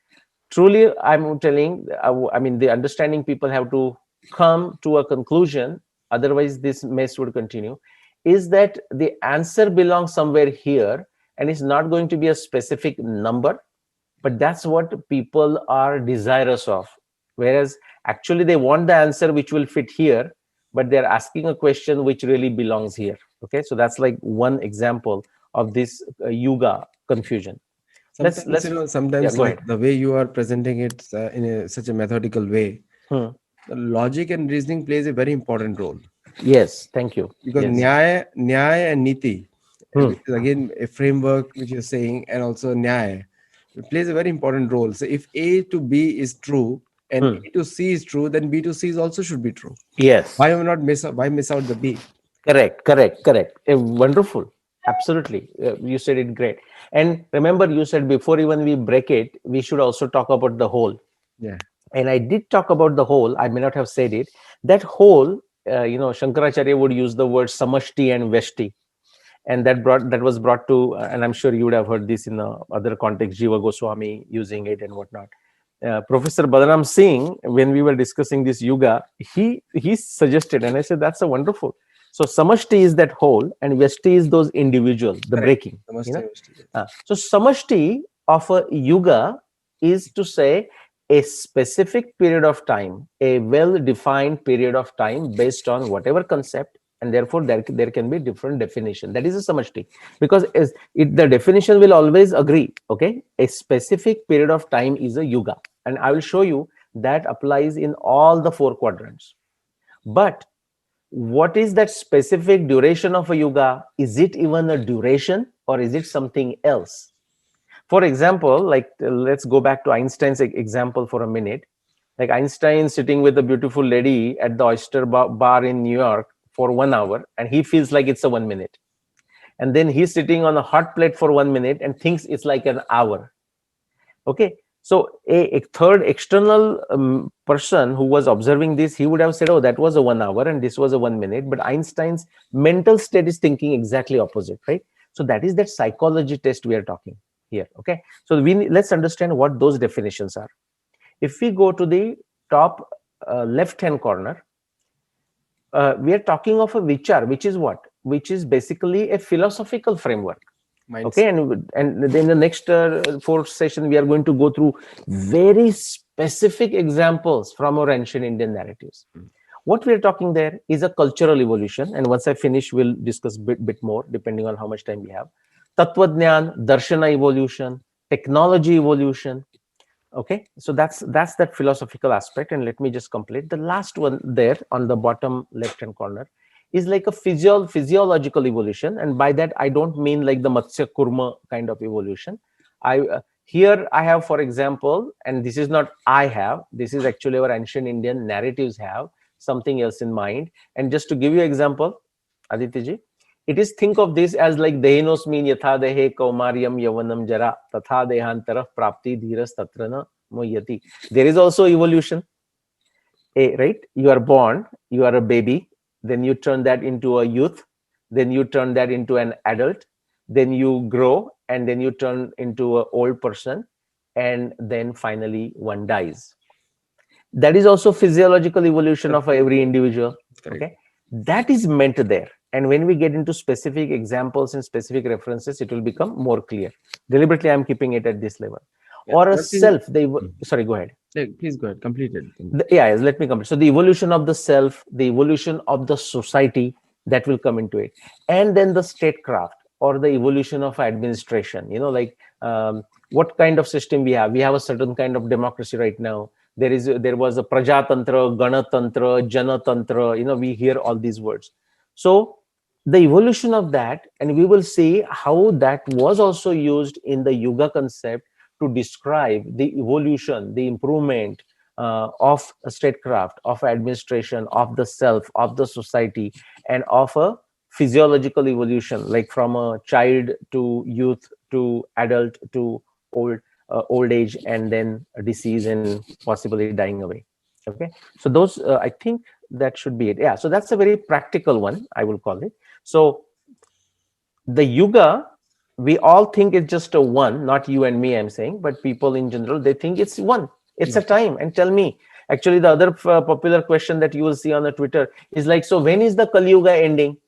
Speaker 2: Truly, I'm telling, I mean, the understanding people have to come to a conclusion, otherwise this mess would continue, is that the answer belongs somewhere here, and it's not going to be a specific number, but that's what people are desirous of, whereas actually they want the answer which will fit here, but they're asking a question which really belongs here. Okay, so that's like one example of this yuga confusion.
Speaker 1: sometimes,
Speaker 2: Let's Yeah,
Speaker 1: sometimes
Speaker 2: go
Speaker 1: like
Speaker 2: ahead.
Speaker 1: the way you are presenting it in such a methodical way,
Speaker 2: Hmm.
Speaker 1: the logic and reasoning plays a very important role,
Speaker 2: Yes, thank you.
Speaker 1: because
Speaker 2: Yes.
Speaker 1: nyaya and niti,
Speaker 2: Hmm.
Speaker 1: which is again a framework which you're saying, and also nyaya, it plays a very important role. So if A to B is true and
Speaker 2: Hmm.
Speaker 1: A to C is true, then B to C is also should be true.
Speaker 2: Yes.
Speaker 1: Why miss out the B?
Speaker 2: Correct, correct, correct. Wonderful. Absolutely. You said it great. And remember, you said before even we break it, we should also talk about the whole.
Speaker 1: Yeah.
Speaker 2: And I did talk about the whole. I may not have said it. That whole, Shankaracharya would use the word samashti and veshti. And that was brought to, and I'm sure you would have heard this in other context, Jiva Goswami using it and whatnot. Professor Balaram Singh, when we were discussing this yuga, he suggested, and I said that's a wonderful. So samashti is that whole, and veshti is those individual, the
Speaker 1: Correct.
Speaker 2: breaking.
Speaker 1: Namaste, Namaste, yes.
Speaker 2: So samashti of a yuga is to say a specific period of time, a well-defined period of time based on whatever concept, and therefore there can be different definition. That is a samashti, because the definition will always agree. Okay, a specific period of time is a yuga, and I will show you that applies in all the four quadrants. But what is that specific duration of a yuga? Is it even a duration, or is it something else? For example, like let's go back to Einstein's example for a minute. Like Einstein sitting with a beautiful lady at the oyster bar in New York for 1 hour, and he feels like it's a 1 minute. And then he's sitting on a hot plate for 1 minute and thinks it's like an hour. Okay, so a third external person who was observing this, he would have said, oh, that was a 1 hour and this was a 1 minute. But Einstein's mental state is thinking exactly opposite, right? So that is that psychology test we are talking here. Okay, so let's understand what those definitions are. If we go to the top left hand corner, we are talking of a vichar, which is what? Which is basically a philosophical framework.
Speaker 1: Mindset.
Speaker 2: Okay, and then the next fourth session we are going to go through very specific examples from our ancient Indian narratives. What we are talking there is a cultural evolution, and once I finish we'll discuss bit more depending on how much time we have. Tattvajnana, darshana evolution, technology evolution. Okay, so that's that philosophical aspect, and let me just complete the last one there on the bottom left hand corner is like a physiological evolution, and by that I don't mean like the Matsya Kurma kind of evolution. Here I have, for example, and this is not I have, this is actually our ancient Indian narratives have something else in mind. And just to give you example, Aditya, it is, think of this as like dehinosmin yatha dehe kaumaryam yavanam jara tatha dehantarah prapti dhiras tatrana moyati. There is also evolution. Right? You are born, you are a baby, then you turn that into a youth, then you turn that into an adult, then you grow, and then you turn into an old person, and then finally one dies. That is also physiological evolution of every individual.
Speaker 1: Correct.
Speaker 2: Okay, that is meant there. And when we get into specific examples and specific references, it will become more clear. Deliberately I'm keeping it at this level.
Speaker 1: Yeah,
Speaker 2: Or a
Speaker 1: one thing.
Speaker 2: self, they sorry, go ahead.
Speaker 1: Yeah, please go ahead. Completed.
Speaker 2: Yeah, yes, let me complete. So the evolution of the self, the evolution of the society, that will come into it, and then the statecraft or the evolution of administration. Like what kind of system we have. We have a certain kind of democracy right now. There was a prajatantra, ganatantra, janatantra. We hear all these words. So the evolution of that, and we will see how that was also used in the Yuga concept to describe the evolution, the improvement of statecraft, of administration, of the self, of the society, and of a physiological evolution, like from a child to youth to adult to old age, and then a disease and possibly dying away. Okay, so those I think that should be it. Yeah, so that's a very practical one, I will call it. So the Yuga, we all think it's just a one, not you and me, I'm saying, but people in general, they think it's one. It's a time. And tell me, actually, the other popular question that you will see on the Twitter is like, so when is the Kali Yuga ending?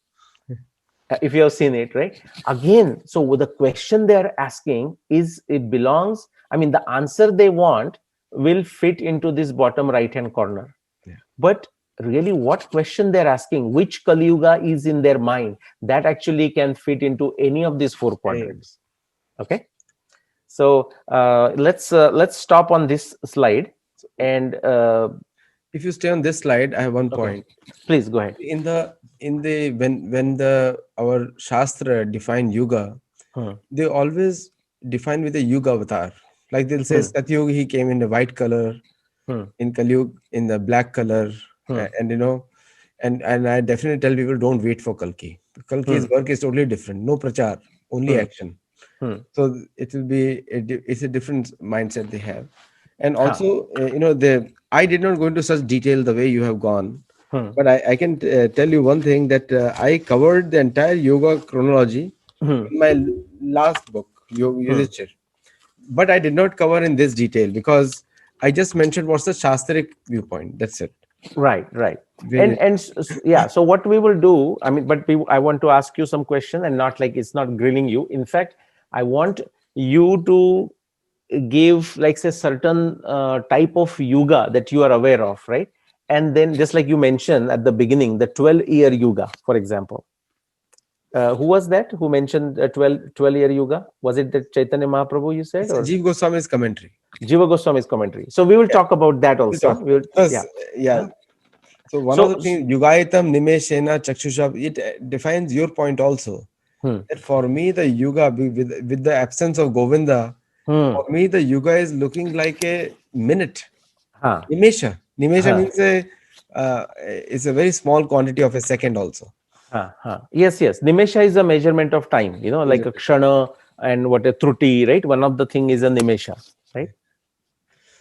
Speaker 2: If you have seen it, right? Again, so the question they're asking is, it belongs, I mean, the answer they want will fit into this bottom right hand corner.
Speaker 1: Yeah.
Speaker 2: But really, what question they're asking, which Kali Yuga is in their mind, that actually can fit into any of these four quadrants. Okay, so let's stop on this slide. And
Speaker 1: If you stay on this slide, I have one
Speaker 2: okay,
Speaker 1: point.
Speaker 2: please go ahead.
Speaker 1: In the when the our shastra define yuga, they always define with a Yugavatar. Like they'll say Satyuga, he came in the white color, in Kalyug in the black color, and and I definitely tell people, don't wait for Kalki. Kalki's work is totally different. No prachar, only action. So it will be it's a different mindset they have. And also, I did not go into such detail the way you have gone, but I can tell you one thing, that I covered the entire yoga chronology in my last book, Yudhishthir. But I did not cover in this detail because I just mentioned what's the shastric viewpoint. That's it.
Speaker 2: Right.
Speaker 1: Where
Speaker 2: Yeah, so what we will do, I mean, but I want to ask you some question, and not like, it's not grilling you. In fact, I want you to give, like, say, certain type of yoga that you are aware of, right? And then, just like you mentioned at the beginning, the 12-year yoga, for example. Who was that who mentioned 12-year yoga? Was it the Chaitanya Mahaprabhu you said,
Speaker 1: it's
Speaker 2: or
Speaker 1: Jeev Goswami's commentary.
Speaker 2: Jiva Goswami's commentary? So we will
Speaker 1: Yeah,
Speaker 2: talk about that
Speaker 1: we'll
Speaker 2: also.
Speaker 1: talk.
Speaker 2: Yeah.
Speaker 1: Because, yeah. So one of
Speaker 2: So
Speaker 1: the things, Yugaitam Nimeshena Chakshusha, it defines your point also. That for me, the yuga with the absence of Govinda, for me the yuga is looking like a minute.
Speaker 2: huh,
Speaker 1: Nimesha. Nimesha
Speaker 2: huh,
Speaker 1: means it's a very small quantity of a second also.
Speaker 2: yes. Nimesha is a measurement of time, like a kshana, and what a truti, right? One of the thing is a nimesha, right?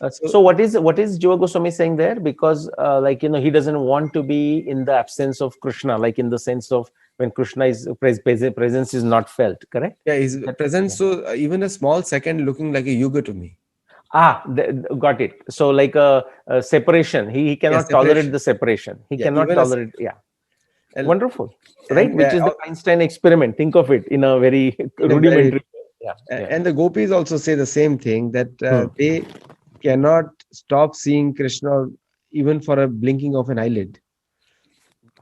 Speaker 1: So
Speaker 2: So what is Jiva Goswami saying there? Because like, he doesn't want to be in the absence of Krishna, like in the sense of when Krishna is presence is not felt. Correct?
Speaker 1: yeah, his presence.
Speaker 2: Yeah.
Speaker 1: So even a small second looking like a yuga to me.
Speaker 2: Got it. So like a separation. He
Speaker 1: Yeah,
Speaker 2: cannot tolerate
Speaker 1: separation.
Speaker 2: the separation. He
Speaker 1: Yeah,
Speaker 2: cannot
Speaker 1: even a
Speaker 2: tolerate. Yeah.
Speaker 1: and
Speaker 2: Wonderful. Right? Which is the
Speaker 1: uh,
Speaker 2: Einstein experiment. Think of it in a very
Speaker 1: in a very
Speaker 2: rudimentary. Yeah. Yeah.
Speaker 1: and the gopis also say the same thing, that
Speaker 2: Hmm.
Speaker 1: they cannot stop seeing Krishna even for a blinking of an eyelid.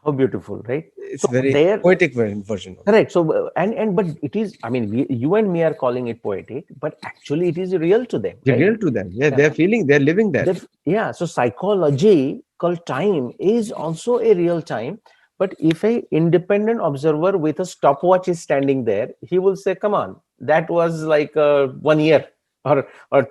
Speaker 2: How beautiful, right?
Speaker 1: It's
Speaker 2: So
Speaker 1: very
Speaker 2: there.
Speaker 1: poetic version of
Speaker 2: Correct. So and but it is. I mean, you and me are calling it poetic, but actually it is real to them,
Speaker 1: it.
Speaker 2: right?
Speaker 1: Real to them. Yeah,
Speaker 2: Yeah.
Speaker 1: they're feeling, they're living that.
Speaker 2: Yeah. So psychological time is also a real time, But if a independent observer with a stopwatch is standing there, he will say, "Come on, that was like 1 year or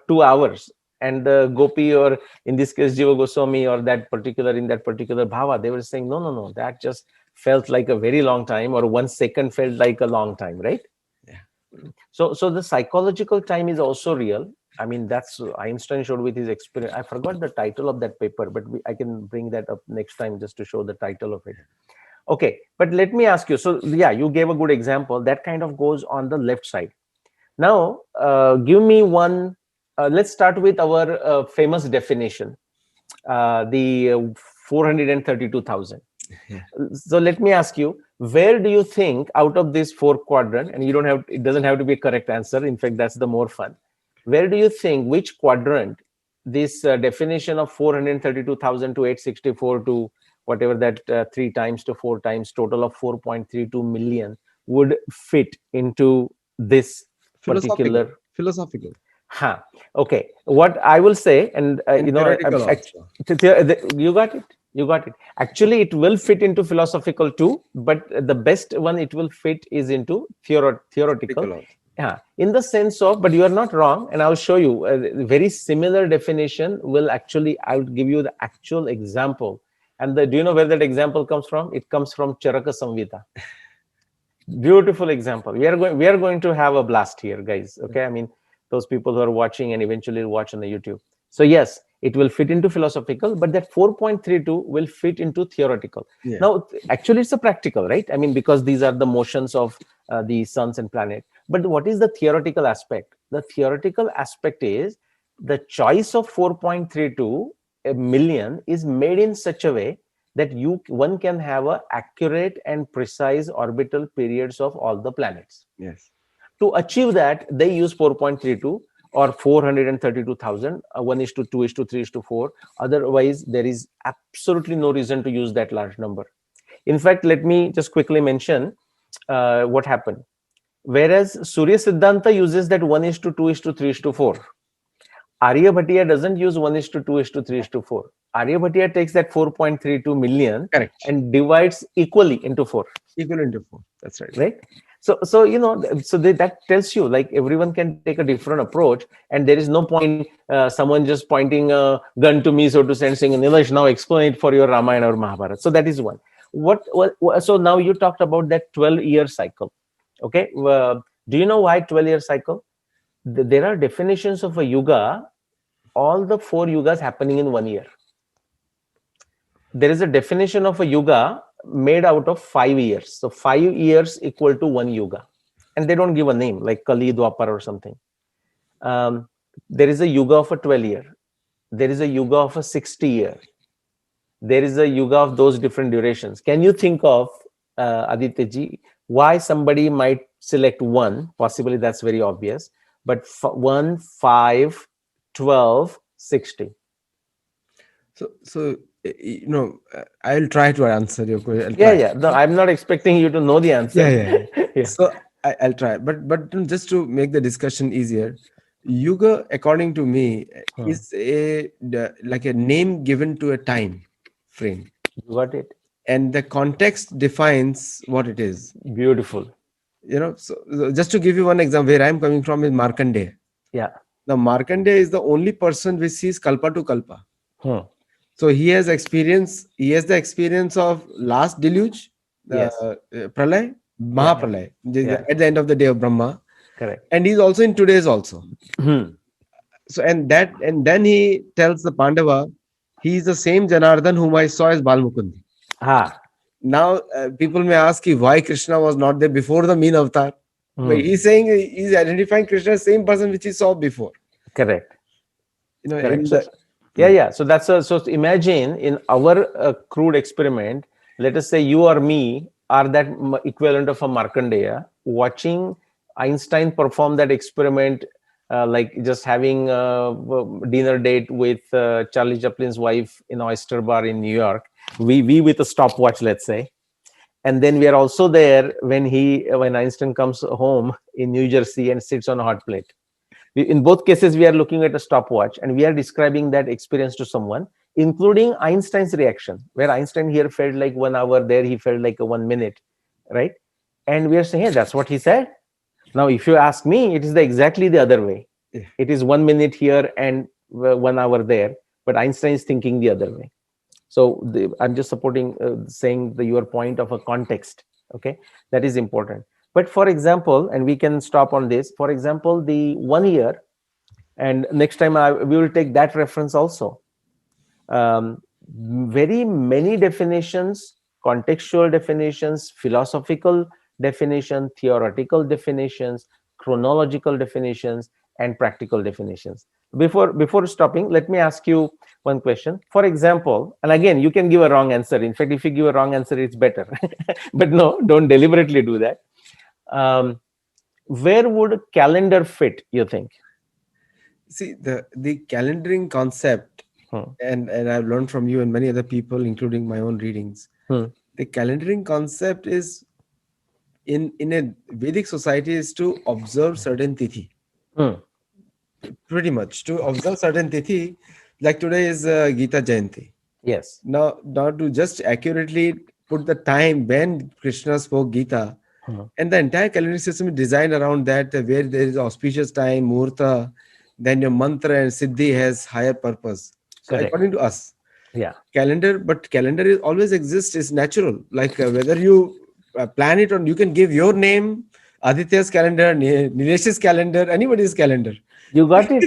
Speaker 2: 2 hours." And the Gopi, or in this case Jiva Goswami, or that particular in that particular bhava, they were saying, "No, no, no, that just felt like a very long time, or 1 second felt like a long time," right?
Speaker 1: Yeah.
Speaker 2: So the psychological time is also real. I mean, that's Einstein showed with his experience. I forgot the title of that paper, but I can bring that up next time just to show the title of it. Okay, but let me ask you. So yeah, you gave a good example. That kind of goes on the left side. Now, give me one. Let's start with our famous definition, the 432,000.
Speaker 1: Yeah.
Speaker 2: So let me ask you, where do you think out of this four quadrant, and you don't have, it doesn't have to be a correct answer. In fact, that's the more fun. Where do you think, which quadrant this definition of 432,000 to 864 to whatever that 3 times to 4 times total of 4.32 million would fit into this
Speaker 1: Philosophical.
Speaker 2: particular?
Speaker 1: Philosophical.
Speaker 2: Huh. Okay. What I will say, and
Speaker 1: And theoretical also.
Speaker 2: you got it. You got it. Actually, it will fit into philosophical too, but the best one it will fit is into theoretical.
Speaker 1: Theoretical also.
Speaker 2: Yeah, in the sense of, but you are not wrong, and I'll show you a very similar definition. Will actually, I'll give you the actual example. And do you know where that example comes from? It comes from Charaka Samhita. Beautiful example. We are going to have a blast here, guys. Okay, I mean, those people who are watching and eventually watch on the YouTube. So yes, it will fit into philosophical, but that 4.32 will fit into theoretical.
Speaker 1: Yeah.
Speaker 2: Now actually it's a practical, right? I mean, because these are the motions of the suns and planet. But what is the theoretical aspect? The theoretical aspect is the choice of 4.32 million is made in such a way that one can have a accurate and precise orbital periods of all the planets.
Speaker 1: Yes.
Speaker 2: To achieve that, they use 4.32 or 432,000, 1 is to 2 is to 3 is to 4. Otherwise, there is absolutely no reason to use that large number. In fact, let me just quickly mention what happened. Whereas Surya Siddhanta uses that 1 is to 2 is to 3 is to 4. Aryabhatiya doesn't use 1 is to 2 is to 3 is to 4. Aryabhatiya takes that 4.32 million
Speaker 1: Correct.
Speaker 2: and divides equally into 4.
Speaker 1: Equivalent to 4. That's right.
Speaker 2: Right. So that tells you, like, everyone can take a different approach, and there is no point someone just pointing a gun to me, so to say, and saying, "Nilesh, now explain it for your Ramayana or Mahabharata." So that is one. So now you talked about that 12-year cycle. Okay, do you know why 12-year cycle? There are definitions of a yuga, all the 4 yugas happening in 1 year. There is a definition of a yuga made out of 5 years. So 5 years equal to 1 yuga. And they don't give a name like Kali, Dwapar or something. There is a yuga of a 12-year. There is a yuga of a 60-year. There is a yuga of those different durations. Can you think of, Aditya ji, why somebody might select one? Possibly that's very obvious. But 1, 5, 12, 60.
Speaker 1: So I'll try to answer your question.
Speaker 2: Yeah. No, I'm not expecting you to know the answer.
Speaker 1: Yeah. So I'll try, but just to make the discussion easier, yoga, according to me, is like a name given to a time frame,
Speaker 2: You got it.
Speaker 1: and the context defines what it is.
Speaker 2: Beautiful.
Speaker 1: So just to give you one example, where I'm coming from is Markandeya.
Speaker 2: Yeah.
Speaker 1: Now, Markandeya is the only person which sees kalpa to kalpa.
Speaker 2: Hmm.
Speaker 1: So he has experience. He has the experience of last deluge,
Speaker 2: Yes.
Speaker 1: pralay, mahapralay,
Speaker 2: Yeah.
Speaker 1: at the end of the day of Brahma,
Speaker 2: Correct.
Speaker 1: and he's also in today's also.
Speaker 2: Hmm.
Speaker 1: So and then he tells the Pandava, he is the same Janardhan whom I saw as Balmukundi.
Speaker 2: Ah.
Speaker 1: Now people may ask you why Krishna was not there before the mean avatar. But
Speaker 2: Hmm.
Speaker 1: he's saying he's identifying Krishna as same person which he saw before.
Speaker 2: Correct.
Speaker 1: In
Speaker 2: So,
Speaker 1: the
Speaker 2: yeah. So so imagine in our crude experiment, let us say you or me are that equivalent of a Markandeya watching Einstein perform that experiment, like just having a dinner date with Charlie Chaplin's wife in Oyster Bar in New York. We with a stopwatch, let's say. And then we are also there when Einstein comes home in New Jersey and sits on a hot plate. In both cases, we are looking at a stopwatch and we are describing that experience to someone. including Einstein's reaction, where Einstein here felt like 1 hour, there he felt like a 1 minute, right? And we are saying, hey, that's what he said. Now, if you ask me, it is exactly the other way.
Speaker 1: Yeah.
Speaker 2: It is 1 minute here and 1 hour there, but Einstein is thinking the other way. So I'm just supporting, saying your point of a context. Okay, that is important. But for example, and we can stop on this. For example, the 1 year, and next time we will take that reference also. Very many definitions, contextual definitions, philosophical definition, theoretical definitions, chronological definitions, and practical definitions. Before stopping, let me ask you one question. For example, and again, you can give a wrong answer. In fact, if you give a wrong answer, it's better. But no, don't deliberately do that. Where would calendar fit, you think?
Speaker 1: See, the calendaring concept,
Speaker 2: Hmm.
Speaker 1: and I've learned from you and many other people, including my own readings.
Speaker 2: Hmm.
Speaker 1: The calendaring concept is in a Vedic society is to observe certain tithi.
Speaker 2: Hmm.
Speaker 1: Pretty much to observe certain tithi, like today is Gita Jayanti.
Speaker 2: Yes.
Speaker 1: Now to just accurately put the time when Krishna spoke Gita,
Speaker 2: Hmm.
Speaker 1: and the entire calendar system is designed around that, where there is auspicious time, muhurta, then your mantra and siddhi has higher purpose. So
Speaker 2: Correct.
Speaker 1: according to us,
Speaker 2: Yeah.
Speaker 1: calendar, but calendar is always exists, is natural. Like whether you plan it or you can give your name, Aditya's calendar, Nilesh's calendar, anybody's calendar.
Speaker 2: You got it.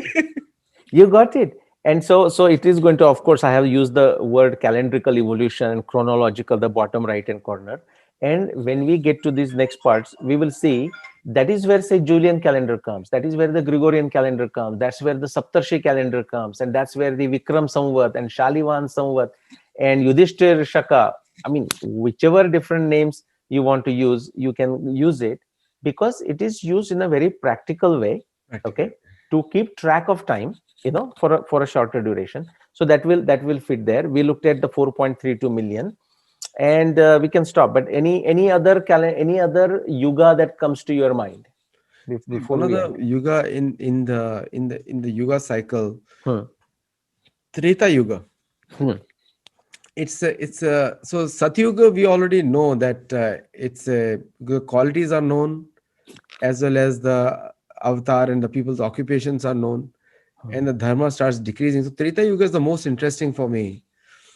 Speaker 2: You got it. And so it is going to, of course, I have used the word calendrical evolution and chronological, the bottom right hand corner. And when we get to these next parts, we will see that is where, say, Julian calendar comes. That is where the Gregorian calendar comes. That's where the Saptarshi calendar comes. And that's where the Vikram Samvat and Shalivan Samvat and Yudhishthir Shaka. I mean, whichever different names you want to use, you can use it, because it is used in a very practical way.
Speaker 1: Practical.
Speaker 2: Okay, to keep track of time, for a shorter duration. So that will fit there. We looked at the 4.32 million, and we can stop. But any other yuga that comes to your mind before
Speaker 1: One of
Speaker 2: we
Speaker 1: the
Speaker 2: end?
Speaker 1: yuga in the yuga cycle,
Speaker 2: Hmm.
Speaker 1: Treta Yuga.
Speaker 2: Hmm.
Speaker 1: It's a so Satyuga, we already know that the qualities are known, as well as the avatar and the people's occupations are known,
Speaker 2: Hmm.
Speaker 1: and the dharma starts decreasing. So Treta Yuga is the most interesting for me.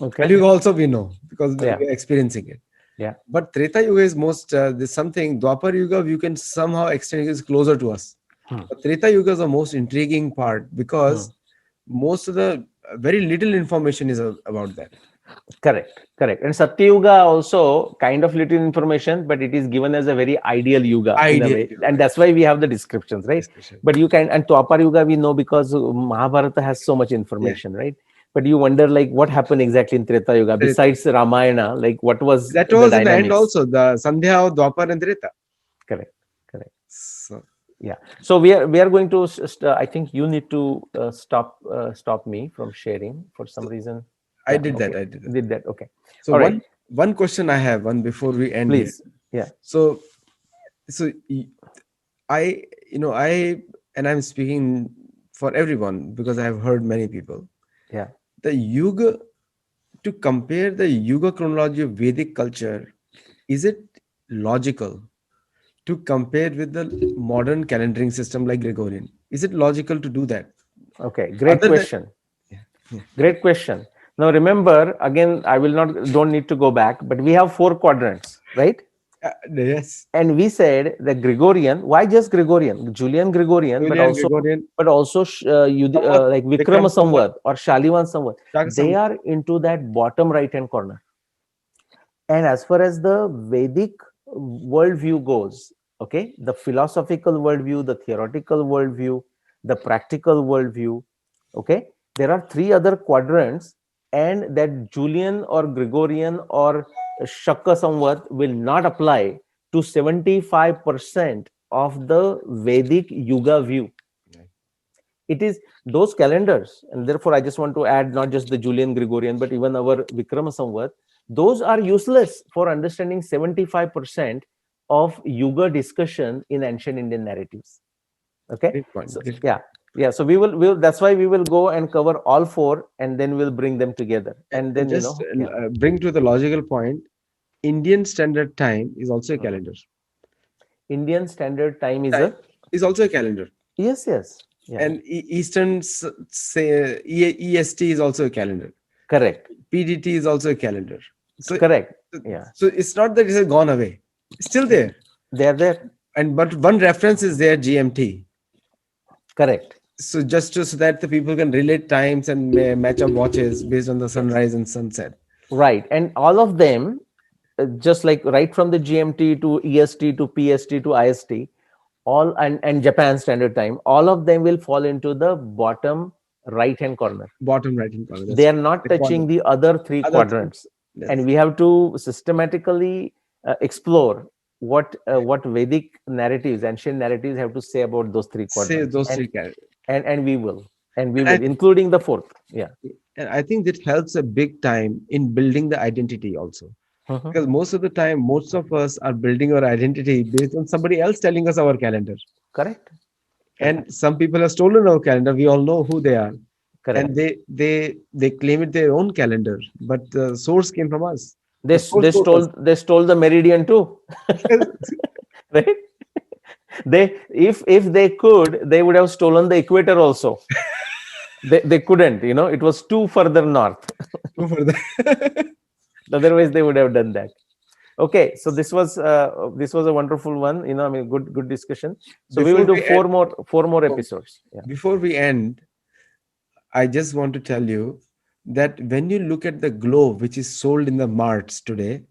Speaker 2: Okay.
Speaker 1: Kali Yuga also we know because we
Speaker 2: Yeah.
Speaker 1: are experiencing it.
Speaker 2: Yeah.
Speaker 1: But Treta Yuga is most there's something. Dwapar Yuga you can somehow extend, is closer to us.
Speaker 2: Hmm.
Speaker 1: But Treta Yuga is the most intriguing part,
Speaker 2: Hmm.
Speaker 1: because most of the very little information is about that.
Speaker 2: Correct. Correct. And Satyuga also kind of little information, but it is given as a very ideal yuga in a
Speaker 1: Ideal
Speaker 2: way,
Speaker 1: Yuga
Speaker 2: and that's why we have the descriptions, right?
Speaker 1: discussion.
Speaker 2: But you can, and Twapar Yuga we know because Mahabharata has so much
Speaker 1: Yeah,
Speaker 2: information, right? But you wonder like what happened exactly in Treta Yuga
Speaker 1: Treta.
Speaker 2: besides Ramayana, like what was
Speaker 1: That
Speaker 2: the
Speaker 1: was in the end
Speaker 2: dynamics?
Speaker 1: also the Sandhya of Dwapar and Treta.
Speaker 2: Correct. Correct.
Speaker 1: So
Speaker 2: Yeah. So we are going to. I think you need to stop me from sharing for some reason.
Speaker 1: I
Speaker 2: Yeah.
Speaker 1: did that.
Speaker 2: Okay.
Speaker 1: I did that.
Speaker 2: Did that. Okay.
Speaker 1: So
Speaker 2: All right.
Speaker 1: one question I have, one before we end here.
Speaker 2: Please. Yeah.
Speaker 1: So so I I, and I'm speaking for everyone because I've heard many people.
Speaker 2: Yeah.
Speaker 1: The Yuga, to compare the Yuga chronology of Vedic culture, is it logical to compare with the modern calendaring system like Gregorian? Is it logical to do that?
Speaker 2: Okay. Great
Speaker 1: Other than
Speaker 2: question.
Speaker 1: yeah, yeah,
Speaker 2: Great question. Now remember, again, I will not don't need to go back, but we have four quadrants, right?
Speaker 1: yes,
Speaker 2: And we said the Gregorian. Why just Gregorian? Julian Gregorian, but
Speaker 1: Julian
Speaker 2: also
Speaker 1: Gregorian, somewhat
Speaker 2: like
Speaker 1: Vikram
Speaker 2: Vikrama
Speaker 1: somewhat
Speaker 2: Samvat or Shalivan Samvat.
Speaker 1: Shaka
Speaker 2: They
Speaker 1: somewhat.
Speaker 2: are into that bottom right hand corner. And as far as the Vedic worldview goes, okay, the philosophical worldview, the theoretical worldview, the practical worldview, okay, there are three other quadrants, and that Julian or Gregorian or Shaka Samvat will not apply to 75% of the Vedic Yuga view.
Speaker 1: Right.
Speaker 2: It is those calendars, and therefore I just want to add not just the Julian Gregorian, but even our Vikrama Samvat. Those are useless for understanding 75% of Yuga discussion in ancient Indian narratives. Okay,
Speaker 1: Great point.
Speaker 2: so
Speaker 1: Great
Speaker 2: yeah,
Speaker 1: point.
Speaker 2: Yeah, so we'll that's why we will go and cover all four, and then we'll bring them together, and
Speaker 1: And
Speaker 2: then
Speaker 1: just
Speaker 2: yeah.
Speaker 1: bring to the logical point, Indian Standard Time is also a
Speaker 2: Mhm.
Speaker 1: calendar.
Speaker 2: Indian Standard Time is
Speaker 1: Time
Speaker 2: a,
Speaker 1: is also a calendar.
Speaker 2: yes, yes, yeah,
Speaker 1: And Eastern, say, EST is also a calendar. And
Speaker 2: correct,
Speaker 1: PDT is also a calendar. So,
Speaker 2: correct, yeah,
Speaker 1: so it's not that it has gone away. It's still there.
Speaker 2: they are there,
Speaker 1: And but one reference is there, GMT.
Speaker 2: correct,
Speaker 1: So just so that the people can relate times and match up watches based on the
Speaker 2: yes,
Speaker 1: sunrise and sunset.
Speaker 2: right, and all of them, just like right from the GMT to EST to PST to IST, all, and Japan Standard Time, all of them will fall into the bottom right hand corner.
Speaker 1: Bottom right hand corner.
Speaker 2: They
Speaker 1: That's
Speaker 2: are
Speaker 1: right.
Speaker 2: not
Speaker 1: The
Speaker 2: touching
Speaker 1: quadrant.
Speaker 2: the other three
Speaker 1: Other three.
Speaker 2: quadrants, and
Speaker 1: Yes.
Speaker 2: we have to systematically explore what Vedic narratives, ancient narratives, have to say about those three
Speaker 1: Say
Speaker 2: quadrants,
Speaker 1: those three characters.
Speaker 2: and we will,
Speaker 1: And
Speaker 2: including the fourth. Yeah.
Speaker 1: I think that helps a big time in building the identity also.
Speaker 2: Mhm.
Speaker 1: Because most of the time, most of us are building our identity based on somebody else telling us our calendar.
Speaker 2: Correct.
Speaker 1: And
Speaker 2: Correct.
Speaker 1: some people have stolen our calendar. We all know who they are. And
Speaker 2: Correct.
Speaker 1: they claim it their own calendar, but the source came from us.
Speaker 2: They
Speaker 1: The source told us.
Speaker 2: they stole the meridian too,
Speaker 1: Yes.
Speaker 2: right? They, if they could, they would have stolen the equator also. They couldn't. It was too further north.
Speaker 1: Go for that.
Speaker 2: Otherwise, they would have done that. Okay, so this was a wonderful one. I mean, good discussion. So we will
Speaker 1: before
Speaker 2: do
Speaker 1: we end,
Speaker 2: four more episodes. Yeah.
Speaker 1: before we end, I just want to tell you that when you look at the globe which is sold in the marts today,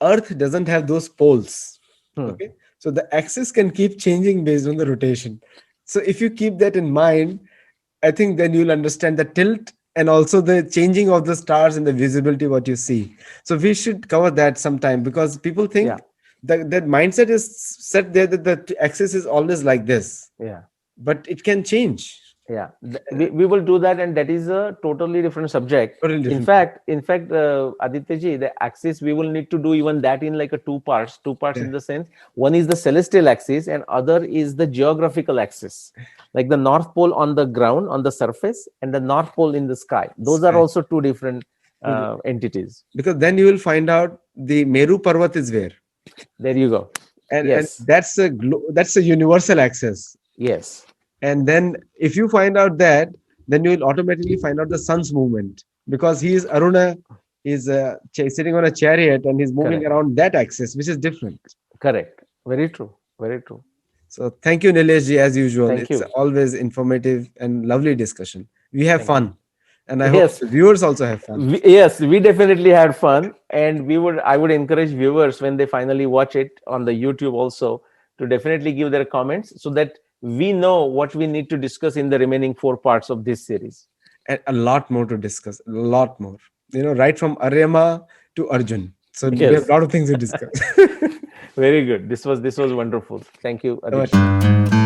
Speaker 1: Earth doesn't have those poles.
Speaker 2: Hmm.
Speaker 1: Okay. So the axis can keep changing based on the rotation. So if you keep that in mind, I think then you'll understand the tilt and also the changing of the stars and the visibility what you see. So we should cover that sometime because people
Speaker 2: Yeah.
Speaker 1: think that mindset is set there that the axis is always like this,
Speaker 2: Yeah.
Speaker 1: but it can change.
Speaker 2: Yeah. We will do that, and that is a totally different subject.
Speaker 1: Totally
Speaker 2: In
Speaker 1: different.
Speaker 2: fact, Aditya ji, the axis, we will need to do even that in like a two parts
Speaker 1: Yeah.
Speaker 2: in the sense, one is the celestial axis and other is the geographical axis, like the North Pole on the ground, on the surface, and the North Pole in the sky. Those are
Speaker 1: Sky.
Speaker 2: also two different entities.
Speaker 1: Because then you will find out the Meru Parvat is where,
Speaker 2: There you go.
Speaker 1: and
Speaker 2: Yes.
Speaker 1: that's a universal access.
Speaker 2: Yes.
Speaker 1: And then if you find out that, then you will automatically find out the sun's movement because he is Aruna is sitting on a chariot and he's moving
Speaker 2: Correct.
Speaker 1: around that axis, which is different.
Speaker 2: Correct. Very true. Very true.
Speaker 1: So thank you, Nilesh ji, as usual.
Speaker 2: Thank
Speaker 1: It's
Speaker 2: you.
Speaker 1: always informative and lovely discussion. We have
Speaker 2: Thank you.
Speaker 1: fun, and I hope
Speaker 2: Yes.
Speaker 1: the viewers also have fun.
Speaker 2: Yes, we definitely had fun, and I would encourage viewers when they finally watch it on the YouTube also to definitely give their comments so that we know what we need to discuss in the remaining four parts of this series.
Speaker 1: And a lot more to discuss. A lot more. Right from Aryama to Arjun. So we have
Speaker 2: Yes.
Speaker 1: a lot of things to discuss.
Speaker 2: Very good. This was wonderful. Thank you, Aditya.
Speaker 1: Namaskar.